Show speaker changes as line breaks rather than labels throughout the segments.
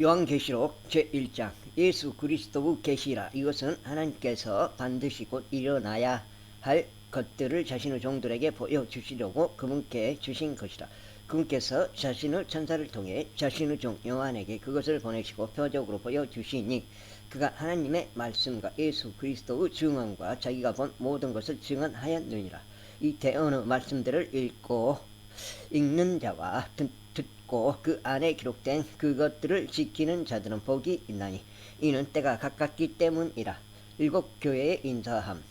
요한계시록 제1장 예수 그리스도의 계시라. 이것은 하나님께서 반드시 곧 일어나야 할 것들을 자신의 종들에게 보여주시려고 그분께 주신 것이라. 그분께서 자신의 천사를 통해 자신의 종 요한에게 그것을 보내시고 표적으로 보여주시니 그가 하나님의 말씀과 예수 그리스도의 증언과 자기가 본 모든 것을 증언하였느니라. 이 대언의 말씀들을 읽는 자와 듣고 그 안에 기록된 그것들을 지키는 자들은 복이 있나니 이는 때가 가깝기 때문이라. 일곱 교회에 인사함.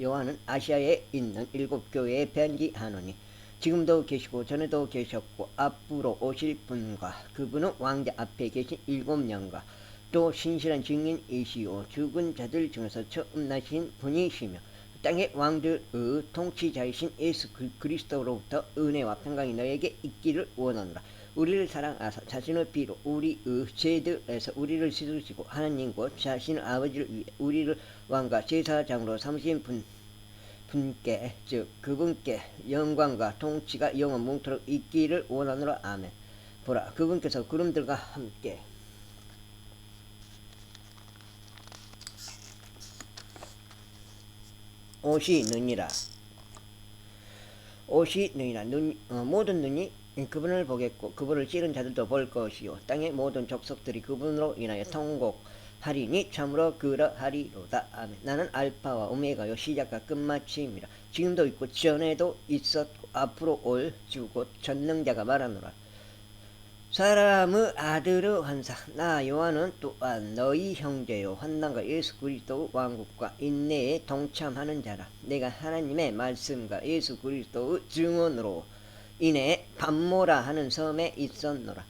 요한은 아시아에 있는 일곱 교회에 편지하노니 지금도 계시고 전에도 계셨고 앞으로 오실 분과 그분의 왕자 앞에 계신 일곱 영과 또 신실한 증인이시오 죽은 자들 중에서 처음 나신 분이시며 땅의 왕들의 통치자이신 예수 그리스도로부터 은혜와 평강이 너에게 있기를 원하노라. 우리를 사랑하사 자신의 피로 우리의 죄들에서 우리를 씻으시고 하나님 곧 자신의 아버지를 위해 우리를 왕과 제사장으로 삼으신 분께 즉 그분께 영광과 통치가 영원 뭉토록 있기를 원하노라. 아멘. 보라, 그분께서 구름들과 함께 오시느니라. 모든 눈이 그분을 보겠고 그분을 찌른 자들도 볼 것이요 땅의 모든 족속들이 그분으로 인하여 통곡하리니 참으로 그러하리로다. 아멘. 나는 알파와 오메가요 시작과 끝마침이라. 지금도 있고 전에도 있었고 앞으로 올 주 곧 전능자가 말하노라. 사람의 아들의 환상. 나 요한은 또한 너희 형제요 환난과 예수 그리스도의 왕국과 인내에 동참하는 자라. 내가 하나님의 말씀과 예수 그리스도의 증언으로 인해 밤모라 하는 섬에 있었노라.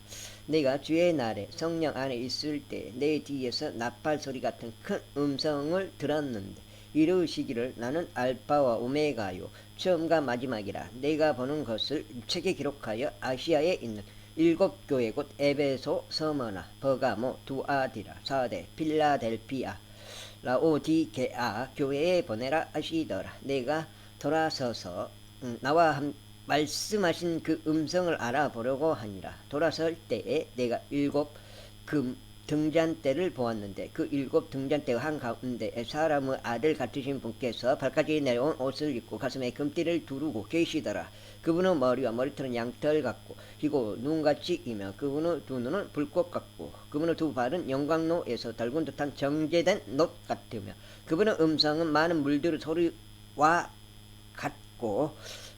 내가 주의 날에 성령 안에 있을 때 내 뒤에서 나팔 소리 같은 큰 음성을 들었는데 이르시기를 나는 알파와 오메가요 처음과 마지막이라. 내가 보는 것을 책에 기록하여 아시아에 있는 일곱 교회 곧 에베소, 서머나, 버가모, 두아디라, 사데, 필라델피아, 라오디게아 교회에 보내라 하시더라. 내가 돌아서서 나와 말씀하신 그 음성을 알아보려고 하니라. 돌아설 때에 내가 일곱 금 등잔대를 보았는데 그 일곱 등잔대 한가운데 사람의 아들 같으신 분께서 발까지 내려온 옷을 입고 가슴에 금띠를 두르고 계시더라. 그분의 머리와 머리털은 양털 같고 희고 눈같이이며 그분의 두 눈은 불꽃 같고 그분의 두 발은 영광로에서 달군 듯한 정제된 놋 같으며 그분의 음성은 많은 물들의 소리와 같고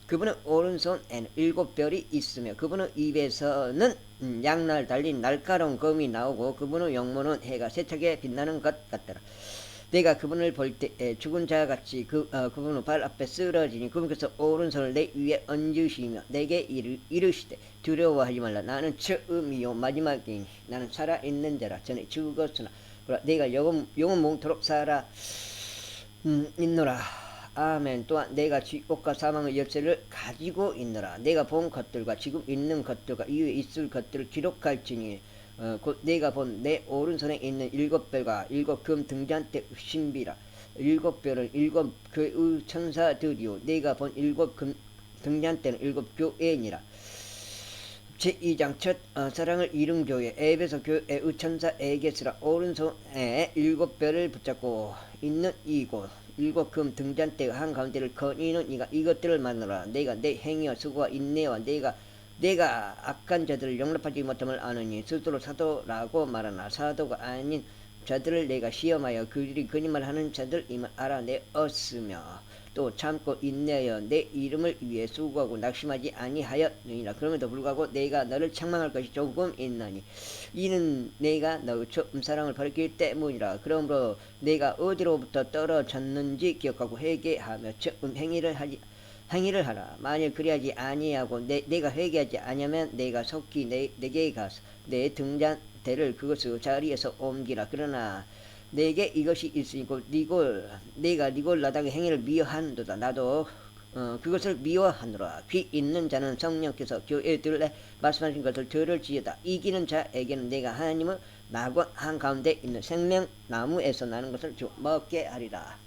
그분의 오른손에는 일곱 별이 있으며 그분의 입에서는 양날 달린 날카로운 검이 나오고 그분의 영문은 해가 세차게 빛나는 것 같더라. 내가 그분을 볼 때에 죽은 자같이 그분의 발 앞에 쓰러지니 그분께서 오른손을 내 위에 얹으시며 내게 이르시되 두려워하지 말라. 나는 처음이요 마지막이니 나는 살아있는 자라. 전에 죽었으나 내가 영원 몽토록 살아 있노라. 아멘. 또한 내가 지옥과 사망의 열쇠를 가지고 있노라. 내가 본 것들과 지금 있는 것들과 이후에 있을 것들을 기록할지니 곧 내가 본 내 오른손에 있는 일곱 별과 일곱 금 등잔대 신비라. 일곱 별은 일곱 교회의 천사들이요 내가 본 일곱 금 등잔대는 일곱 교회니라. 제2장 첫 사랑을 이룬 교회 에베소 교회의 천사에게 쓰라. 오른손에 일곱 별을 붙잡고 있는 이곳 일곱 금 등잔대 한가운데를 거니는 이가 이것들을 만나라. 내가 내 행위와 수고와 인내와 내가 악한 자들을 용납하지 못함을 아느니 스스로 사도라고 말하나 사도가 아닌 자들을 내가 시험하여 그들이 거짓말하는 자들임을 알아내었으며 또 참고 인내하여 내 이름을 위해 수고하고 낙심하지 아니하였느니라. 그럼에도 불구하고 내가 너를 책망할 것이 조금 있나니 이는 내가 너의 처음 사랑을 버렸기 때문이라. 그러므로 내가 어디로부터 떨어졌는지 기억하고 회개하며 처음 행위를 하라. 만일 그리하지 아니하고 내가 회개하지 아니하면 내가 속히 내게 가서 내 등잔대를 그것의 자리에서 옮기라. 그러나 내게 이것이 있으니 내가 니골 라당의 행위를 미워한도다. 나도 그것을 미워하노라. 귀 있는 자는 성령께서 교회들에 말씀하신 것을 들을지어다. 이기는 자에게는 내가 하나님의 낙원 한가운데 있는 생명나무에서 나는 것을 먹게 하리라.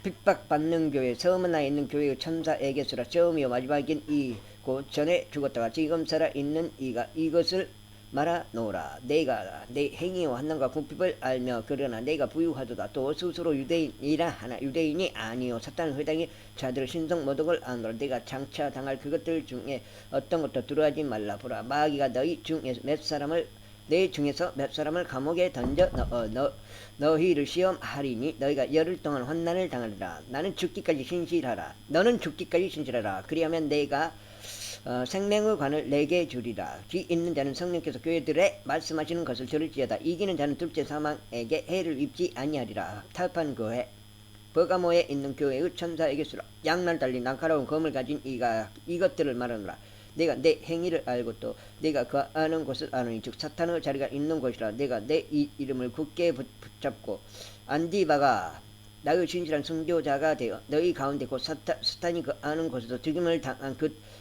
핍박받는 교회 서머나에 있는 교회의 천사에게 쓰라. 처음이요 마지막인 이 곧 전에 죽었다가 지금 살아있는 이가 이것을 말하노라. 내가 내 행위와 환난과 궁핍을 알며 그러나 내가 부유하도다. 또 스스로 유대인이라 하나 유대인이 아니요 사탄을 회당의 자들의 신성 모독을 아노라. 내가 장차 당할 그것들 중에 어떤 것도 두려워하지 말라. 보라 마귀가 너희 중에서 몇 사람을 감옥에 던져 너희를 시험하리니 너희가 열흘 동안 환난을 당하리라. 나는 죽기까지 신실하라. 너는 죽기까지 신실하라. 그리하면 내가 생명의 관을 내게 주리라. 귀 있는 자는 성령께서 교회들에 말씀하시는 것을 들을지어다. 이기는 자는 둘째 사망에게 해를 입지 아니하리라. 타협한 교회 버가모에 있는 교회의 천사에게 쓰라. 양날 달린 날카로운 검을 가진 이것들을 말하노라. 내가 내 행위를 알고 또 내가 그 아는 곳을 아노니 즉 사탄의 자리가 있는 곳이라. 내가 내 이름을 굳게 붙잡고 안디바가 나의 진실한 선교자가 되어 너희 가운데 곧 사탄이 그 아는 곳에서 죽임을 당한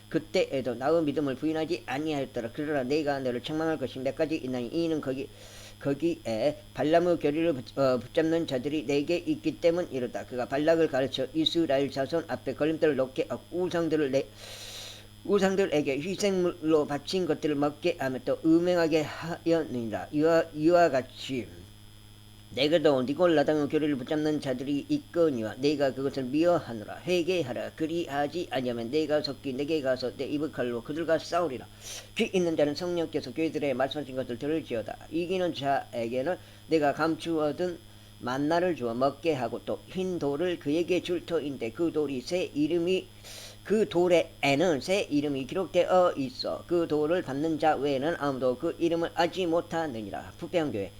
그때에도 나의 믿음을 부인하지 아니하였더라. 그러나 내가 너를 책망할 것이 몇 가지 있나니 이는 거기에 발람의 교리를 붙잡는 자들이 내게 있기 때문이로다. 그가 발락을 가르쳐 이스라엘 자손 앞에 걸림돌을 놓게 하고 우상들에게 희생물로 바친 것들을 먹게 하며 또 음행하게 하였느니라. 이와 같이 내게도 니골라당의 교리를 붙잡는 자들이 있거니와 내가 그것을 미워하노라. 회개하라. 그리하지 아니하면 내가 섞이 내게 가서 내 입의 칼로 그들과 싸우리라. 귀 있는 자는 성령께서 교회들에 말씀하신 것을 들을지어다. 이기는 자에게는 내가 감추어둔 만나를 주어 먹게 하고 또 흰 돌을 그에게 줄 터인데 그 돌에는 새 이름이 기록되어 있어. 그 돌을 받는 자 외에는 아무도 그 이름을 알지 못하느니라. 부패한교회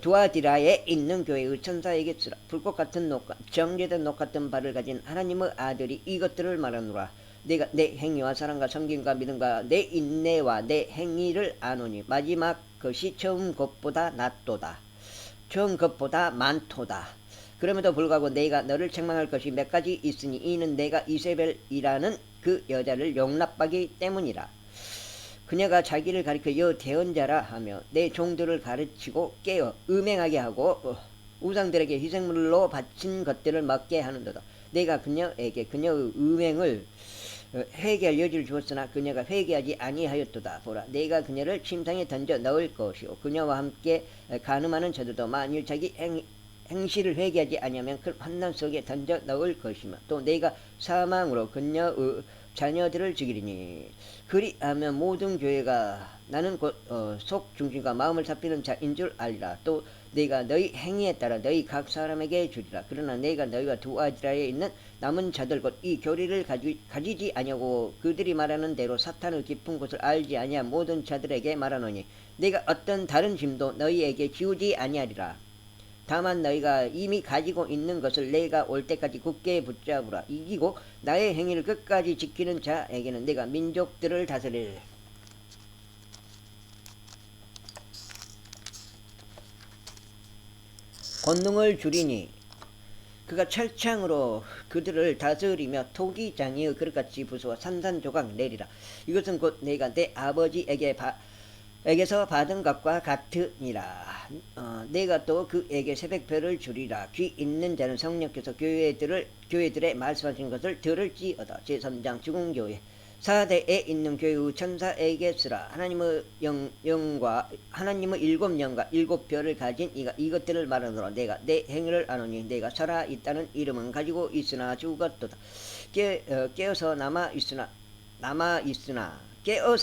두아디라에 있는 교회의 천사에게 쓰라. 불꽃 같은 녹과 정제된 녹 같은 발을 가진 하나님의 아들이 이것들을 말하노라. 내가 내 행위와 사랑과 섬김과 믿음과 내 인내와 내 행위를 아노니 마지막 것이 처음 것보다 낫도다. 처음 것보다 많도다. 그럼에도 불구하고 내가 너를 책망할 것이 몇 가지 있으니 이는 내가 이세벨이라는 그 여자를 용납하기 때문이라. 그녀가 자기를 가리켜 여대언자라 하며 내 종들을 가르치고 깨어 음행하게 하고 우상들에게 희생물로 바친 것들을 먹게 하는도다. 내가 그녀에게 그녀의 음행을 회개할 여지를 주었으나 그녀가 회개하지 아니하였도다. 보라 내가 그녀를 침상에 던져 넣을 것이요 그녀와 함께 간음하는 자들도 만일 자기 행실을 회개하지 아니하면 그 환난 속에 던져 넣을 것이며 또 내가 사망으로 그녀의 자녀들을 죽이리니 그리하면 모든 교회가 나는 곧 속중심과 마음을 살피는 자인 줄 알리라. 또 내가 너희 행위에 따라 너희 각 사람에게 주리라. 그러나 내가 너희와 두아디라에 있는 남은 자들 곧 이 교리를 가지지 아니하고 그들이 말하는 대로 사탄의 깊은 곳을 알지 아니한 모든 자들에게 말하노니 내가 어떤 다른 짐도 너희에게 지우지 아니하리라. 다만 너희가 이미 가지고 있는 것을 내가 올 때까지 굳게 붙잡으라. 이기고 나의 행위를 끝까지 지키는 자에게는 내가 민족들을 다스릴 권능을 주리니 그가 철창으로 그들을 다스리며 토기장이의 그릇같이 부수어 산산조각 내리라. 이것은 곧 내가 내 아버지에게서 받은 것과 같으니라. 내가 또 그에게 새벽별을 주리라. 귀 있는 자는 성령께서 교회들의 말씀하신 것을 들을지어다. 제3장 죽은교회 사대에 있는 교회의 천사에게 쓰라. 하나님의 일곱 영과 일곱 별을 가진 이가 이것들을 말하노라. 내가 내 행위를 아노니 내가 살아있다는 이름은 가지고 있으나 죽었도다. 깨어서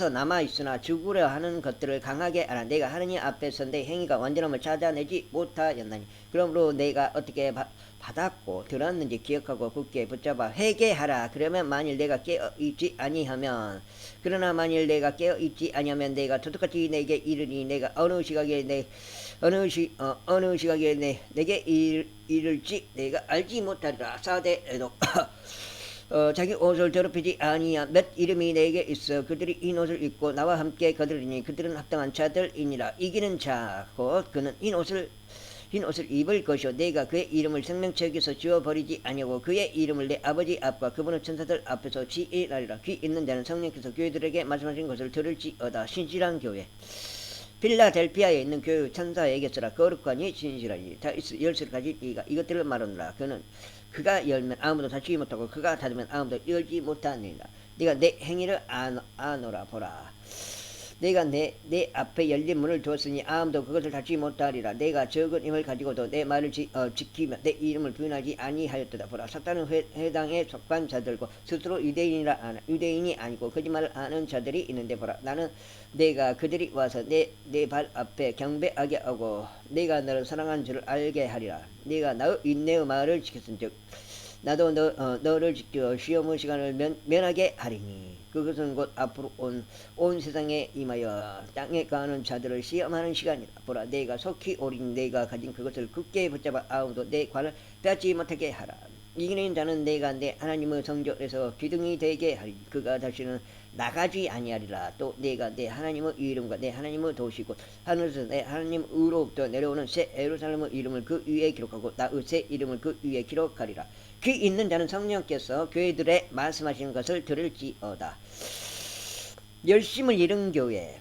남아있으나 죽으려 하는 것들을 강하게 알아. 내가 하느님 앞에서 내 행위가 완전함을 찾아내지 못하였나니 그러므로 내가 어떻게 받았고 들었는지 기억하고 굳게 붙잡아 회개하라. 그러나 만일 내가 깨어있지 아니하면 내가 도둑같이 내게 이르니 내가 어느 시각에 내게 이를지 내가 알지 못하리라. 사대에도 자기 옷을 더럽히지 아니한 몇 이름이 내게 있어. 그들이 흰 옷을 입고 나와 함께 거들리니 그들은 합당한 자들이니라. 이기는 자 곧 그는 흰 옷을 입을 것이요 내가 그의 이름을 생명책에서 지워버리지 아니하고 그의 이름을 내 아버지 앞과 그분의 천사들 앞에서 지으리라. 귀 있는 자는 성령께서 교회들에게 말씀하신 것을 들을지어다. 신실한 교회 필라델피아에 있는 교회 천사에게 쓰라. 거룩하니 진실하니 다윗의 열쇠를 가진 이가 이것들을 말하노라. 그가 열면 아무도 닫지 못하고 그가 닫으면 아무도 열지 못하느니라. 네가 내 행위를 아노라. 보라 내가 내 앞에 열린 문을 두었으니 아무도 그것을 닫지 못하리라. 내가 적은 힘을 가지고도 내 말을 지키며 내 이름을 부인하지 아니하였도다. 보라, 사탄은 회당에 속한 자들고 스스로 유대인이 아니고 거짓말을 하는 자들이 있는데, 보라, 나는 내가 그들이 와서 내 발 앞에 경배하게 하고 내가 너를 사랑한 줄을 알게 하리라. 내가 나의 인내의 말을 지켰은즉 나도 너를 지켜 시험의 시간을 면하게 하리니, 그것은 곧 앞으로 온 세상에 임하여 땅에 가는 자들을 시험하는 시간이라. 보라, 내가 속히 오리니 내가 가진 그것을 굳게 붙잡아 아무도 내 관을 빼앗지 못하게 하라. 이기는 자는 내가 내 하나님의 성전에서 기둥이 되게 하리. 그가 다시는 나가지 아니하리라. 또 내가 내 하나님의 이름과 내 하나님의 도시 곧 하늘에서 내 하나님으로부터 내려오는 새 예루살렘의 이름을 그 위에 기록하고 나의 새 이름을 그 위에 기록하리라. 귀 있는 자는 성령께서 교회들에 말씀하시는 것을 들을지어다. 열심을 잃은 교회.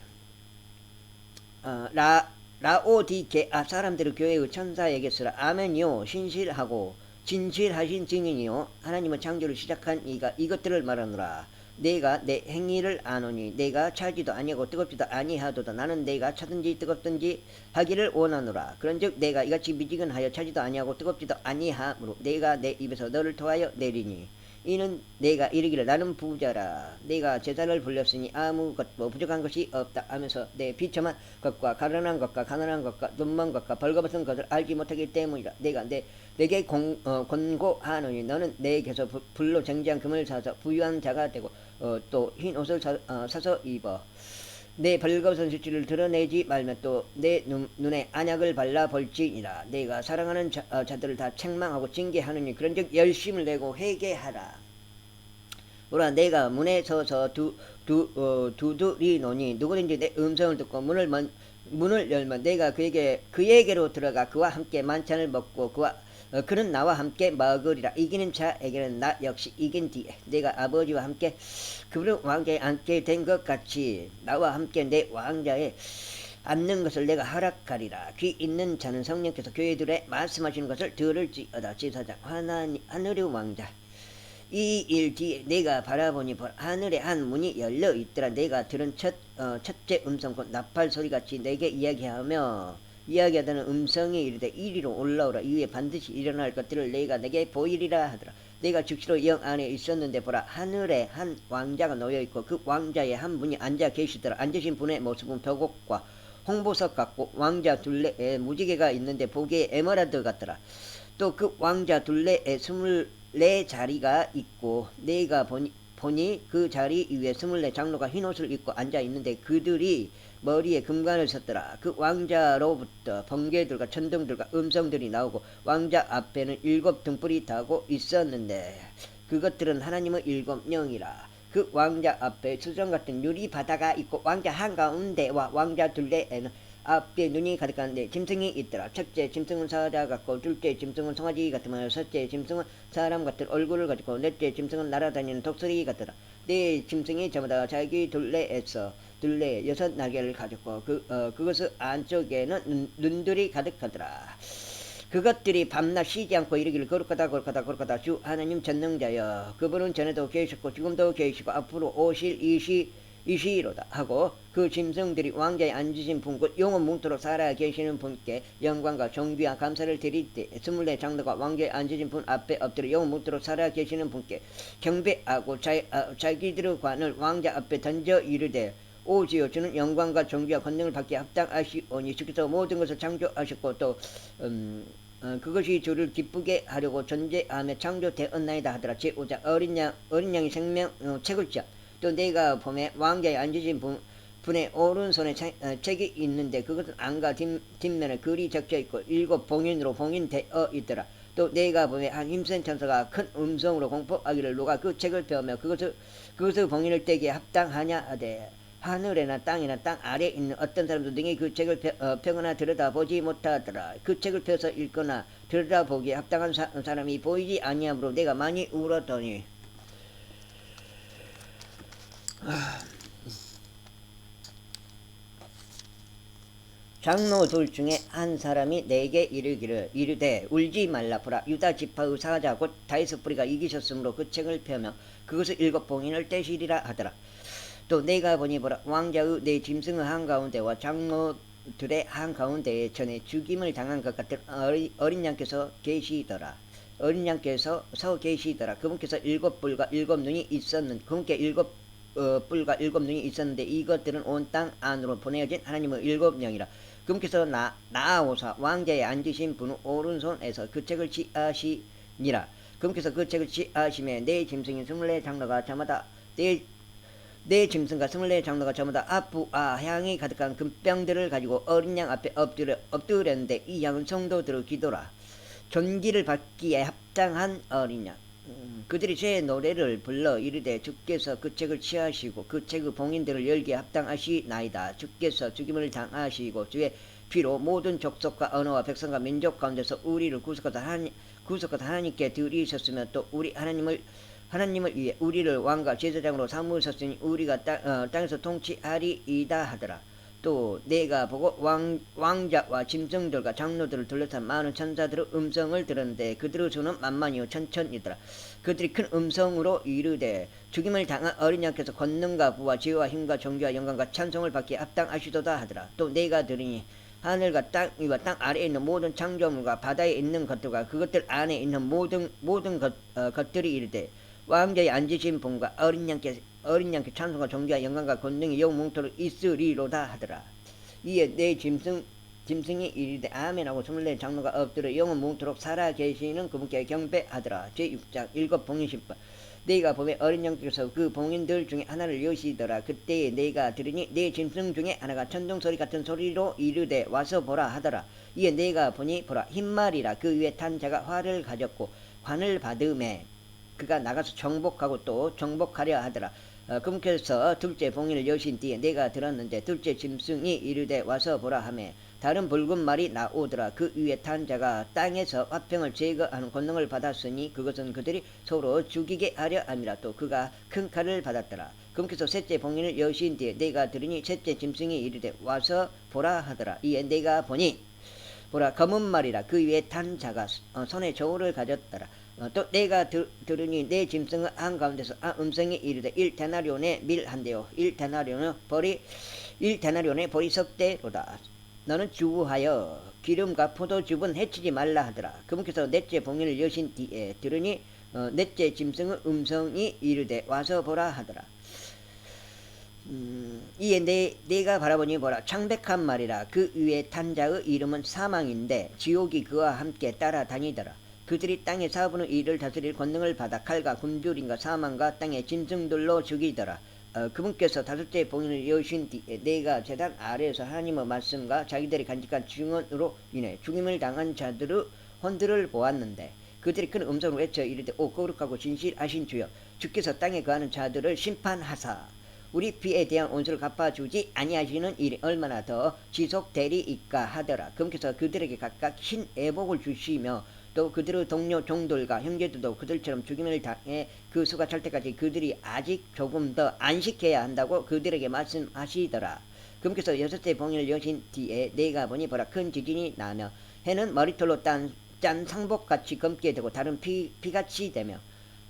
라오디게아 사람들의 교회의 천사에게 쓰라. 아멘이요, 신실하고 진실하신 증인이요, 하나님의 창조를 시작한 이가 이것들을 말하노라. 내가 내 행위를 아노니 내가 차지도 아니하고 뜨겁지도 아니하도다. 나는 내가 차든지 뜨겁든지 하기를 원하노라. 그런즉 내가 이같이 미지근하여 차지도 아니하고 뜨겁지도 아니하므로 내가 내 입에서 너를 토하여 내리니, 이는 내가 이르기를 나는 부자라. 내가 제자를 불렸으니 아무것도 부족한 것이 없다 하면서 내 비참한 것과 가련한 것과 가난한 것과 눈먼 것과 벌거벗은 것을 알지 못하기 때문이라. 내가 내게 권고하노니 너는 내게서 불로 쟁지한 금을 사서 부유한 자가 되고 또 흰 옷을 사서 입어 내 벌거벗은 실질을 드러내지 말며 또 내 눈에 안약을 발라 볼지니라. 내가 사랑하는 자들을 다 책망하고 징계하느니 그런즉 열심을 내고 회개하라. 보라, 내가 문에 서서 두드리노니 누구든지 내 음성을 듣고 문을 열면 내가 그에게로 들어가 그와 함께 만찬을 먹고 그는 나와 함께 먹으리라. 이기는 자에게는 나 역시 이긴 뒤에 내가 아버지와 함께 그분의 왕좌에 앉게 된 것 같이 나와 함께 내 왕좌에 앉는 것을 내가 허락하리라. 귀 있는 자는 성령께서 교회들에 말씀하시는 것을 들을지어다. 제사장 하늘의 왕자. 이 일 뒤에 내가 바라보니 하늘에 한 문이 열려 있더라. 내가 들은 첫째 음성 곧 나팔 소리같이 내게 이야기하다는 음성이 이르되 이리로 올라오라. 이후에 반드시 일어날 것들을 내가 내게 보이리라 하더라. 내가 즉시로 영 안에 있었는데 보라, 하늘에 한 왕자가 놓여있고 그 왕자에 한 분이 앉아 계시더라. 앉으신 분의 모습은 벽옥과 홍보석 같고 왕자 둘레에 무지개가 있는데 보기에 에메랄드 같더라. 또 그 왕자 둘레에 24자리가 있고 내가 보니 그 자리 위에 24 장로가 흰옷을 입고 앉아 있는데 그들이 머리에 금관을 섰더라. 그 왕자로부터 번개들과 천둥들과 음성들이 나오고 왕자 앞에는 7 등불이 타고 있었는데 그것들은 하나님의 7 영이라. 그 왕자 앞에 수정 같은 유리 바다가 있고 왕자 한가운데와 왕자 둘레에는 앞에 눈이 가득한데 짐승이 있더라. 첫째 짐승은 사자 같고 둘째 짐승은 송아지 같으며 셋째 짐승은 사람 같은 얼굴을 가지고 넷째 짐승은 날아다니는 독수리 같더라. 네 짐승이 저마다 자기 둘레에 6 날개를 가졌고 그것의 안쪽에는 눈들이 가득하더라. 그것들이 밤낮 쉬지 않고 이르기를 거룩하다 주 하나님 전능자여, 그분은 전에도 계셨고 지금도 계시고 앞으로 오실 이시로다 하고 그 짐승들이 왕자에 앉으신 분 곧 영원 뭉토록 살아 계시는 분께 영광과 존귀와 감사를 드릴 때 24 장로가 왕자에 앉으신 분 앞에 엎드려 영원 뭉토록 살아 계시는 분께 경배하고 자기들의 관을 왕자 앞에 던져 이르되 오지요, 주는 영광과 존귀와 권능을 받기에 합당하시오니 주께서 모든 것을 창조하셨고 또 그것이 주를 기쁘게 하려고 존재하며 창조되었나이다 하더라. 제5장 어린 양이 생명 책을 쥐어 또 내가 보매 왕자에 앉으신 분의 오른손에 책이 있는데 그것은 안과 뒷면에 글이 적혀있고 7 봉인으로 봉인되어 있더라. 또 내가 보매 한 힘센 천사가 큰 음성으로 공포하기를 누가 그 책을 펴며 그것의 봉인을 떼기에 합당하냐 하되 하늘에나 땅이나 땅 아래에 있는 어떤 사람도 능히 그 책을 펴거나 들여다보지 못하더라. 그 책을 펴서 읽거나 들여다보기에 합당한 사람이 보이지 아니하므로 내가 많이 울었더니 장로 둘 중에 한 사람이 내게 이르되 울지 말라. 보라, 유다 지파의 사자 곧 다윗의 뿌리가 이기셨으므로 그 책을 펴며 그것의 7 봉인을 떼시리라 하더라. 또 내가 보니 보라 왕자의 내 짐승의 한가운데와 장로들의 한가운데에 전에 죽임을 당한 것 같은 어린 양께서 계시더라. 어린 양께서 서 계시더라. 그분께서 일곱 뿔과 일곱 눈이 있었는 그분께 일곱 뿔과 일곱 눈이 있었는데 이것들은 온 땅 안으로 보내어진 하나님의 일곱 영이라. 그분께서 나아오사 왕자에 앉으신 분 오른손에서 그 책을 취하시니라. 그분께서 그 책을 취하심에 내 짐승인 24장로가 저마다 내 짐승과 24장로가 저마다 아부아 향이 가득한 금병들을 가지고 어린 양 앞에 엎드렸는데 이 양은 성도들의 기도라. 존귀를 받기에 합당한 어린 양. 그들이 제 노래를 불러 이르되 주께서 그 책을 취하시고 그 책의 봉인들을 열기에 합당하시나이다. 주께서 죽임을 당하시고 주의 피로 모든 족속과 언어와 백성과 민족 가운데서 우리를 구속하사 하나님께 드리셨으며 또 우리 하나님을 위해 우리를 왕과 제사장으로 삼으셨으니 우리가 땅에서 통치하리이다 하더라. 또 내가 보고 왕자와 짐승들과 장로들을 둘러싼 많은 천사들의 음성을 들었는데 그들의 수는 만만이요 천천이더라. 그들이 큰 음성으로 이르되 죽임을 당한 어린 양께서 권능과 부와 지혜와 힘과 존귀와 영광과 찬송을 받기에 합당하시도다 하더라. 또 내가 들으니 하늘과 땅 위와 땅 아래에 있는 모든 창조물과 바다에 있는 것들과 그것들 안에 있는 모든 것들이 이르되 왕자에 앉으신 분과 어린 양께 찬송과 존귀와 영광과 권능이 영원토록 있으리로다 하더라. 이에 내 짐승이 이르되 아멘하고 24장로가 엎드려 영원 뭉토록 살아계시는 그분께 경배하더라. 제6장 일곱 봉인신법. 내가 보매 어린 양께서 그 봉인들 중에 하나를 여시더라. 그때에 내가 들으니 내 짐승 중에 하나가 천둥소리 같은 소리로 이르되 와서 보라 하더라. 이에 내가 보니 보라 흰말이라. 그 위에 탄 자가 활을 가졌고 관을 받음에 그가 나가서 정복하고 또 정복하려 하더라. 그분께서 둘째 봉인을 여신 뒤에 내가 들었는데 둘째 짐승이 이르되 와서 보라 하매 다른 붉은 말이 나오더라. 그 위에 탄 자가 땅에서 화평을 제거하는 권능을 받았으니 그것은 그들이 서로 죽이게 하려 함이라. 또 그가 큰 칼을 받았더라. 그분께서 셋째 봉인을 여신 뒤에 내가 들으니 셋째 짐승이 이르되 와서 보라 하더라. 이에 내가 보니 보라 검은 말이라. 그 위에 탄 자가 손에 저울을 가졌더라. 또 내가 들으니 내 짐승의 한가운데서 음성이 이르되 1데나리온의 밀한대요 1데나리온의 벌이 석대로다. 너는 주하여 기름과 포도즙은 해치지 말라 하더라. 그분께서 넷째 봉인을 여신 뒤에 들으니 넷째 짐승의 음성이 이르되 와서 보라 하더라. 이에 내가 바라보니 보라 창백한 말이라. 그 위에 탄 자의 이름은 사망인데 지옥이 그와 함께 따라다니더라. 그들이 땅의 4분의 1을 다스릴 권능을 받아 칼과 굶주림과 사망과 땅의 짐승들로 죽이더라. 그분께서 다섯째 봉인을 여신 뒤에 내가 제단 아래에서 하나님의 말씀과 자기들이 간직한 증언으로 인해 죽임을 당한 자들의 혼들을 보았는데 그들이 큰 음성으로 외쳐 이르되 오 거룩하고 진실하신 주여 주께서 땅에 거하는 자들을 심판하사 우리 피에 대한 온수를 갚아주지 아니하시는 일이 얼마나 더 지속되리이까 하더라. 그분께서 그들에게 각각 흰 애복을 주시며 또 그들의 동료 종들과 형제들도 그들처럼 죽임을 당해 그 수가 찰 때까지 그들이 아직 조금 더 안식해야 한다고 그들에게 말씀하시더라. 그분께서 여섯째 봉인을 여신 뒤에 내가 보니 보라 큰 지진이 나며 해는 머리털로 짠 상복같이 검게 되고 다른 피같이 되며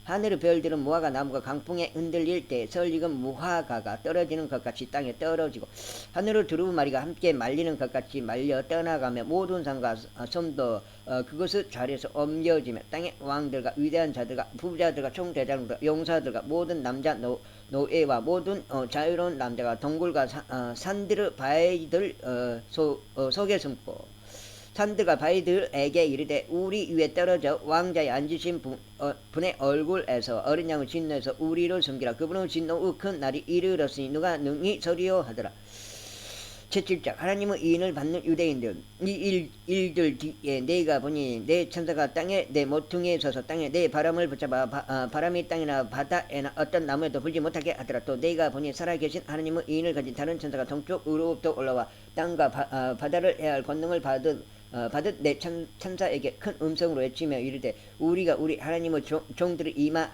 하늘의 별들은 무화과 나무가 강풍에 흔들릴 때 설익은 무화과가 떨어지는 것 같이 땅에 떨어지고 하늘의 두루마리가 함께 말리는 것 같이 말려 떠나가며 모든 산과 섬도 그것의 자리에서 옮겨지며 땅의 왕들과 위대한 자들과 부자들과 총대장들과 용사들과 모든 남자 노예와 모든 자유로운 남자가 동굴과 산들의 바위들 속에 숨고 산들과 바위들에게 이르되 우리 위에 떨어져 왕자에 앉으신 분의 얼굴에서 어린 양을 진노해서 우리를 숨기라. 그분의 진노의 큰 날이 이르렀으니 누가 능히 서리요 하더라. 제7장 하나님의 이인을 받는 유대인들. 이 일들 뒤에 내가 보니 내 천사가 땅에 내 모퉁이에 서서 땅에 내 바람을 붙잡아 바람이 땅이나 바다에나 어떤 나무에도 불지 못하게 하더라. 또 내가 보니 살아계신 하나님의 이인을 가진 다른 천사가 동쪽으로부터 올라와 땅과 바다를 해할 권능을 받은 내 천사에게 큰 음성으로 외치며 이르되 우리가 우리 하나님의 종들의 이마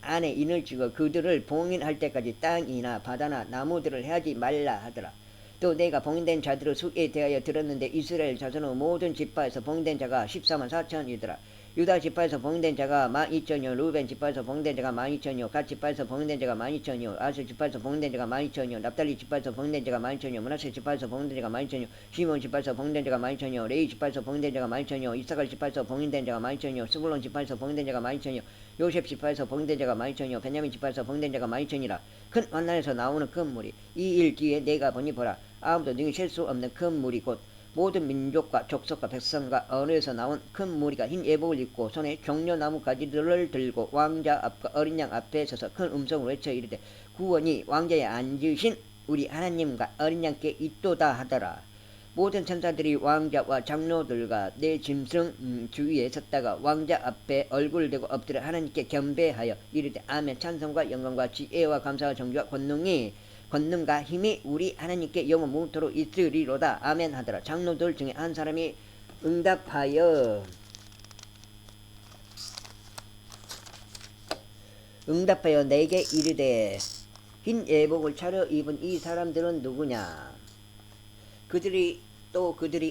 안에 인을 찍어 그들을 봉인할 때까지 땅이나 바다나 나무들을 해하지 말라 하더라. 또 내가 봉인된 자들의 수에 대하여 들었는데 이스라엘 자손의 모든 지파에서 봉인된 자가 14만 4천이더라. 유다 지파에서 봉된 자가 12,000여, 루벤 지파에서 봉된 자가 12,000여, 갓 지파에서 봉된 자가 12,000여, 아ser 지파에서 봉된 자가 12,000여, 납달리 지파에서 봉된 자가 12,000여, 므낫세 지파에서 봉된 자가 12,000여, 시몬 지파에서 봉된 자가 12,000여, 레위 지파에서 봉된 자가 12,000여, 이사갈 지파에서 봉된 자가 12,000여, 스불론 지파에서 봉된 자가 12,000여, 요셉 지파에서 봉된 자가 12,000여, 베냐민 지파에서 봉된 자가 12,000이라. 큰 환난에서 나오는 큰 무리, 이 일 뒤에 내가 보니 보라, 아무도 능히 셀 수 없는 큰 무리 곧 모든 민족과 족속과 백성과 언어에서 나온 큰 무리가 흰 예복을 입고 손에 종려나무 가지들을 들고 왕자 앞과 어린 양 앞에 서서 큰 음성으로 외쳐 이르되 구원이 왕자에 앉으신 우리 하나님과 어린 양께 있도다 하더라. 모든 천사들이 왕자와 장로들과 내 짐승 주위에 섰다가 왕자 앞에 얼굴을 대고 엎드려 하나님께 경배하여 이르되 아멘. 찬송과 영광과 지혜와 감사와 정죄와 권능과 힘이 우리 하나님께 영원 무토록 있으리로다. 아멘 하더라. 장로들 중에 한 사람이 응답하여 내게 이르되 흰 예복을 차려 입은 이 사람들은 누구냐? 그들이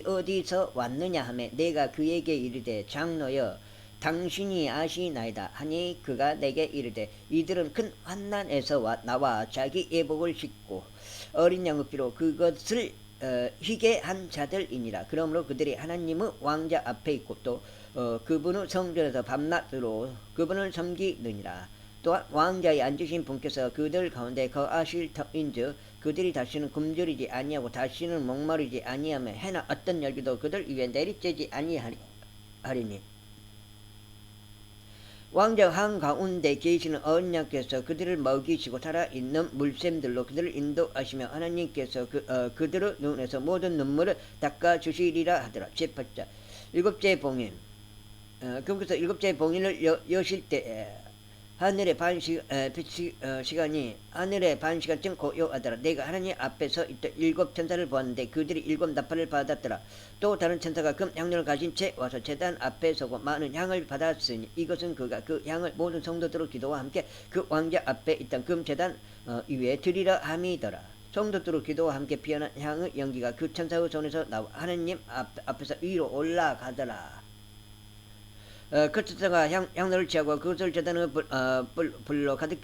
어디서 왔느냐 하매 내가 그에게 이르되 장로여 당신이 아시나이다 하니 그가 내게 이르되 이들은 큰 환난에서 나와 자기 예복을 싣고 어린 양의 피로 그것을 희게 한 자들이니라. 그러므로 그들이 하나님의 왕자 앞에 있고 또 그분의 성전에서 밤낮으로 그분을 섬기느니라. 또한 왕자에 앉으신 분께서 그들 가운데 거하실 터인즉 그들이 다시는 굶주리지 아니하고 다시는 목마르지 아니하며 해나 어떤 열기도 그들 위에 내리쬐지 아니하리니 왕자 한가운데 계시는 어린 양께서 그들을 먹이시고 살아있는 물샘들로 그들을 인도하시며 하나님께서 그들의 눈에서 모든 눈물을 닦아주시리라 하더라. 제8자 일곱째 봉인. 그분께서 일곱째 봉인을 여실 때 하늘의 시간이 하늘의 반 시간쯤 고요하더라. 내가 하나님 앞에서 있던 일곱 천사를 보았는데 그들이 일곱 나팔을 받았더라. 또 다른 천사가 금 향료를 가진 채 와서 제단 앞에 서고 많은 향을 받았으니 이것은 그가 그 향을 모든 성도들의 기도와 함께 그 왕자 앞에 있던 금 제단 위에 드리려 함이더라. 성도들의 기도와 함께 피어난 향의 연기가 그 천사의 손에서 나와 하나님 앞에서 위로 올라가더라. 그 천사가 향로를 취하고 그것을 제단의 불로 가득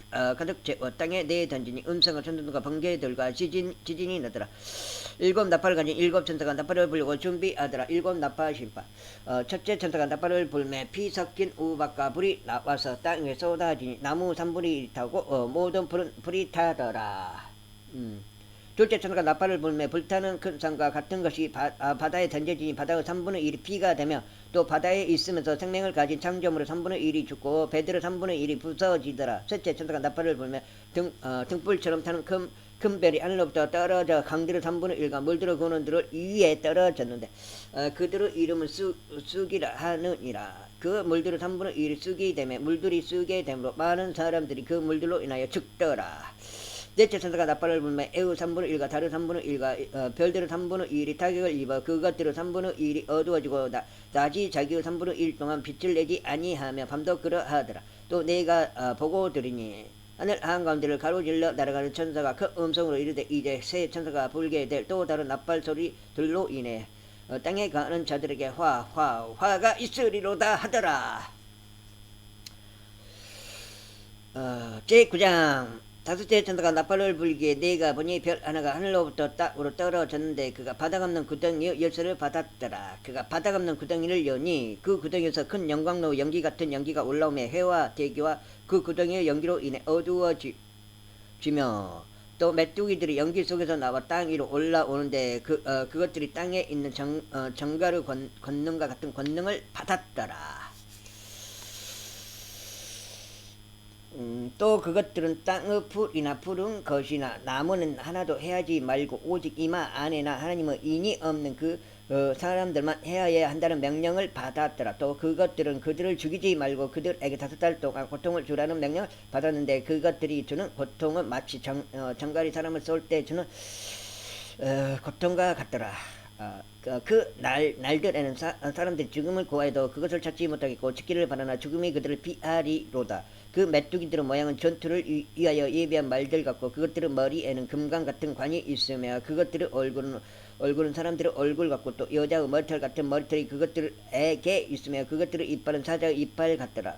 채워 땅에 내던지니 음성과 천둥과 번개들과 지진이 나더라. 일곱 나팔을 가진 일곱 천사가 나팔을 불고 준비하더라. 일곱 나팔 심파. 첫째 천사가 나팔을 불매 피 섞인 우박과 불이 나와서 땅에 쏟아지니 나무 3분의 1이 타고 모든 불이 타더라. 둘째 천사가 나팔을 불매 불타는 큰 산과 같은 것이 바다에 던져지니 바다의 3분의 1이 피가 되며 또 바다에 있으면서 생명을 가진 창조물의 3분의 1이 죽고 배들의 3분의 1이 부서지더라. 셋째 천사가 나팔을 불매 등불처럼 타는 큰 별이 하늘로부터 떨어져 강들의 3분의 1과 물들어 구는 들을 위에 떨어졌는데 그들의 이름은 쑥이라 하느니라. 그 물들의 3분의 1이 쑥이 되며 물들이 쑥이 되므로 많은 사람들이 그 물들로 인하여 죽더라. 넷째 천사가 나팔을 불매 애의 3분의 1과 달의 3분의 1과 별들의 3분의 1이 타격을 입어 그것들의 3분의 1이 어두워지고 낮이 자기의 3분의 1 동안 빛을 내지 아니하며 밤도 그러하더라. 또 내가 보고 들으니 하늘 한가운데를 가로질러 날아가는 천사가 그 음성으로 이르되 이제 새 천사가 불게 될 또 다른 나팔 소리들로 인해 땅에 가는 자들에게 화가 있으리로다 하더라. 제9장 다섯째 천사가 나팔을 불기에 내가 보니 별 하나가 하늘로부터 땅으로 떨어졌는데 그가 바닥 없는 구덩이의 열쇠를 받았더라. 그가 바닥 없는 구덩이를 여니 그 구덩이에서 큰 영광로 연기 같은 연기가 올라오며 해와 대기와 그 구덩이의 연기로 인해 어두워지며 또 메뚜기들이 연기 속에서 나와 땅 위로 올라오는데 그것들이 땅에 있는 정갈의 권능과 같은 권능을 받았더라. 또 그것들은 땅의 풀이나 푸른 것이나 나무는 하나도 해하지 말고 오직 이마 안에나 하나님의 인이 없는 그 사람들만 해야 한다는 명령을 받았더라. 또 그것들은 그들을 죽이지 말고 그들에게 5달 동안 고통을 주라는 명령을 받았는데 그것들이 주는 고통은 마치 정갈이 사람을 쏠 때 주는 고통과 같더라. 그 날들에는 사람들이 죽음을 구하여도 그것을 찾지 못하겠고 죽기를 바라나 죽음이 그들을 피하리로다. 그 메뚜기들의 모양은 전투를 위하여 예비한 말들 같고 그것들의 머리에는 금강 같은 관이 있으며 그것들의 얼굴은 얼굴은 사람들의 얼굴 같고 또 여자의 머리털 같은 머리털이 그것들에게 있으며 그것들의 이빨은 사자의 이빨 같더라.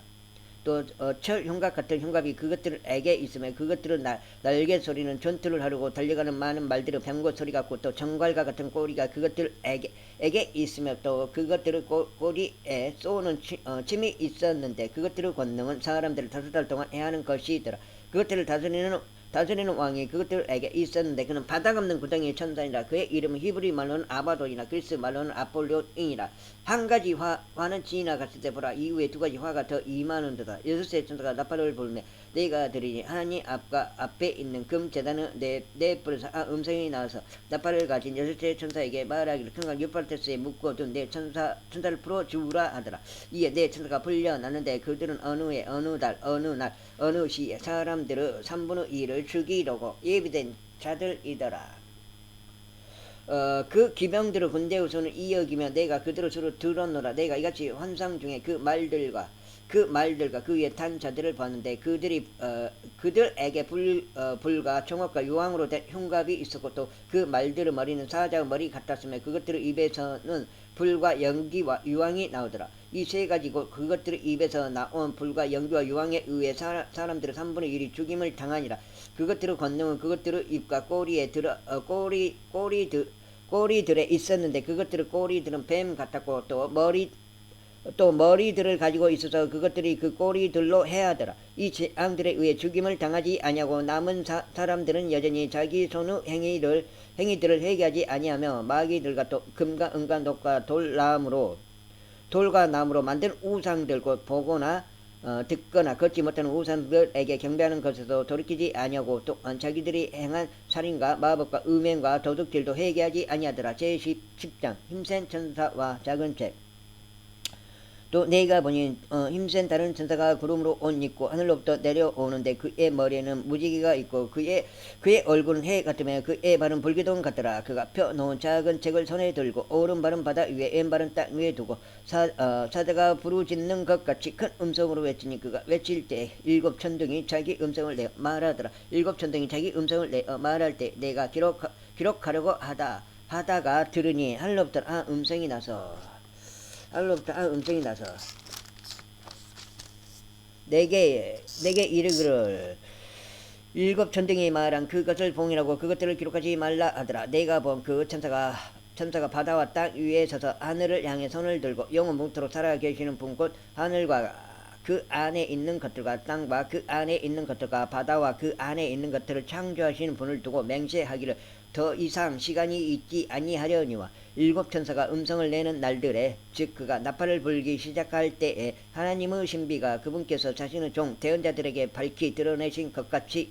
또 철 흉갑 같은 흉갑이 그것들에게 있으며 그것들은 날개 소리는 전투를 하려고 달려가는 많은 말들의 병거 소리 같고 또 정갈과 같은 꼬리가 그것들에게 있으며 또 그것들의 꼬리에 쏘는 침이 있었는데 그것들의 권능은 사람들을 5달 동안 해하는 것이더라. 그것들을 다스리는 왕이 그것들에게 있었는데 그는 바닥 없는 구덩이의 천사이라. 그의 이름은 히브리 말로는 아바돈이나 그리스 말로는 아폴로인이라. 한 가지 화는 지나갔을 때 보라 이후에 두 가지 화가 더 임하는도다. 여섯의 천사가 나팔을 불매 내가 들으니 하나님 앞에 있는 금 제단의 네 뿔에서 음성이 나와서 나팔을 가진 여섯의 천사에게 말하기를 큰강 유프라테스에 묶어둔 내 천사를 풀어주라 하더라. 이에 내 천사가 풀려나는데 그들은 어느 해 어느 달 어느 날 어느 시에 사람들의 3분의 1을 죽이려고 예비된 자들이더라. 그 기병들의 군대의 손을 이어기며 내가 그들의 수를 들었노라. 내가 이같이 환상 중에 그 말들과 그 위에 탄 자들을 봤는데 그들에게 불과 총합과 유황으로 된 흉갑이 있었고 또 그 말들의 머리는 사자의 머리 같았으며 그것들의 입에서는 불과 연기와 유황이 나오더라. 이 세 가지고 그것들의 입에서 나온 불과 연기와 유황에 의해 사람들의 3분의 1이 죽임을 당하니라. 그것들의 권능은 그것들의 입과 꼬리에 꼬리들에 있었는데 그것들의 꼬리들은 뱀 같았고 또 머리들을 가지고 있어서 그것들이 그 꼬리들로 해하더라. 이 재앙들에 의해 죽임을 당하지 아니하고 남은 사람들은 여전히 자기 손의 행위들을 회개하지 아니하며 마귀들과 또 금과 은과 녹과 돌과 나무로 만든 우상들 곧 보거나 듣거나 걷지 못하는 우상들에게 경배하는 것에도 돌이키지 아니하고 또 자기들이 행한 살인과 마법과 음행과 도둑질도 회개하지 아니하더라. 제10장 힘센 천사와 작은 책. 또 내가 보니 힘센 다른 천사가 구름으로 옷 입고 하늘로부터 내려오는데 그의 머리에는 무지개가 있고 그의 얼굴은 해 같으며 그의 발은 불기둥 같더라. 그가 펴놓은 작은 책을 손에 들고 오른발은 바다 위에 왼발은 땅 위에 두고 사자가 부르짖는 것 같이 큰 음성으로 외치니 그가 외칠 때 7 천둥이 자기 음성을 내어 말하더라. 7 천둥이 자기 음성을 내어 말할 때 내가 기록하려고 하다가 들으니 하늘로부터 음성이 나서 내게 이르기를 7 천둥이 말한 그것을 봉인하고 그것들을 기록하지 말라 하더라. 내가 본 그 천사가 바다와 땅 위에 서서 하늘을 향해 손을 들고 영원 뭉토록 살아 계시는 분 곧 하늘과 그 안에 있는 것들과 땅과 그 안에 있는 것들과 바다와 그 안에 있는 것들을 창조하시는 분을 두고 맹세하기를 더 이상 시간이 있지 아니하려니와 7 천사가 음성을 내는 날들에 즉 그가 나팔을 불기 시작할 때에 하나님의 신비가 그분께서 자신의 종 대언자들에게 밝히 드러내신 것 같이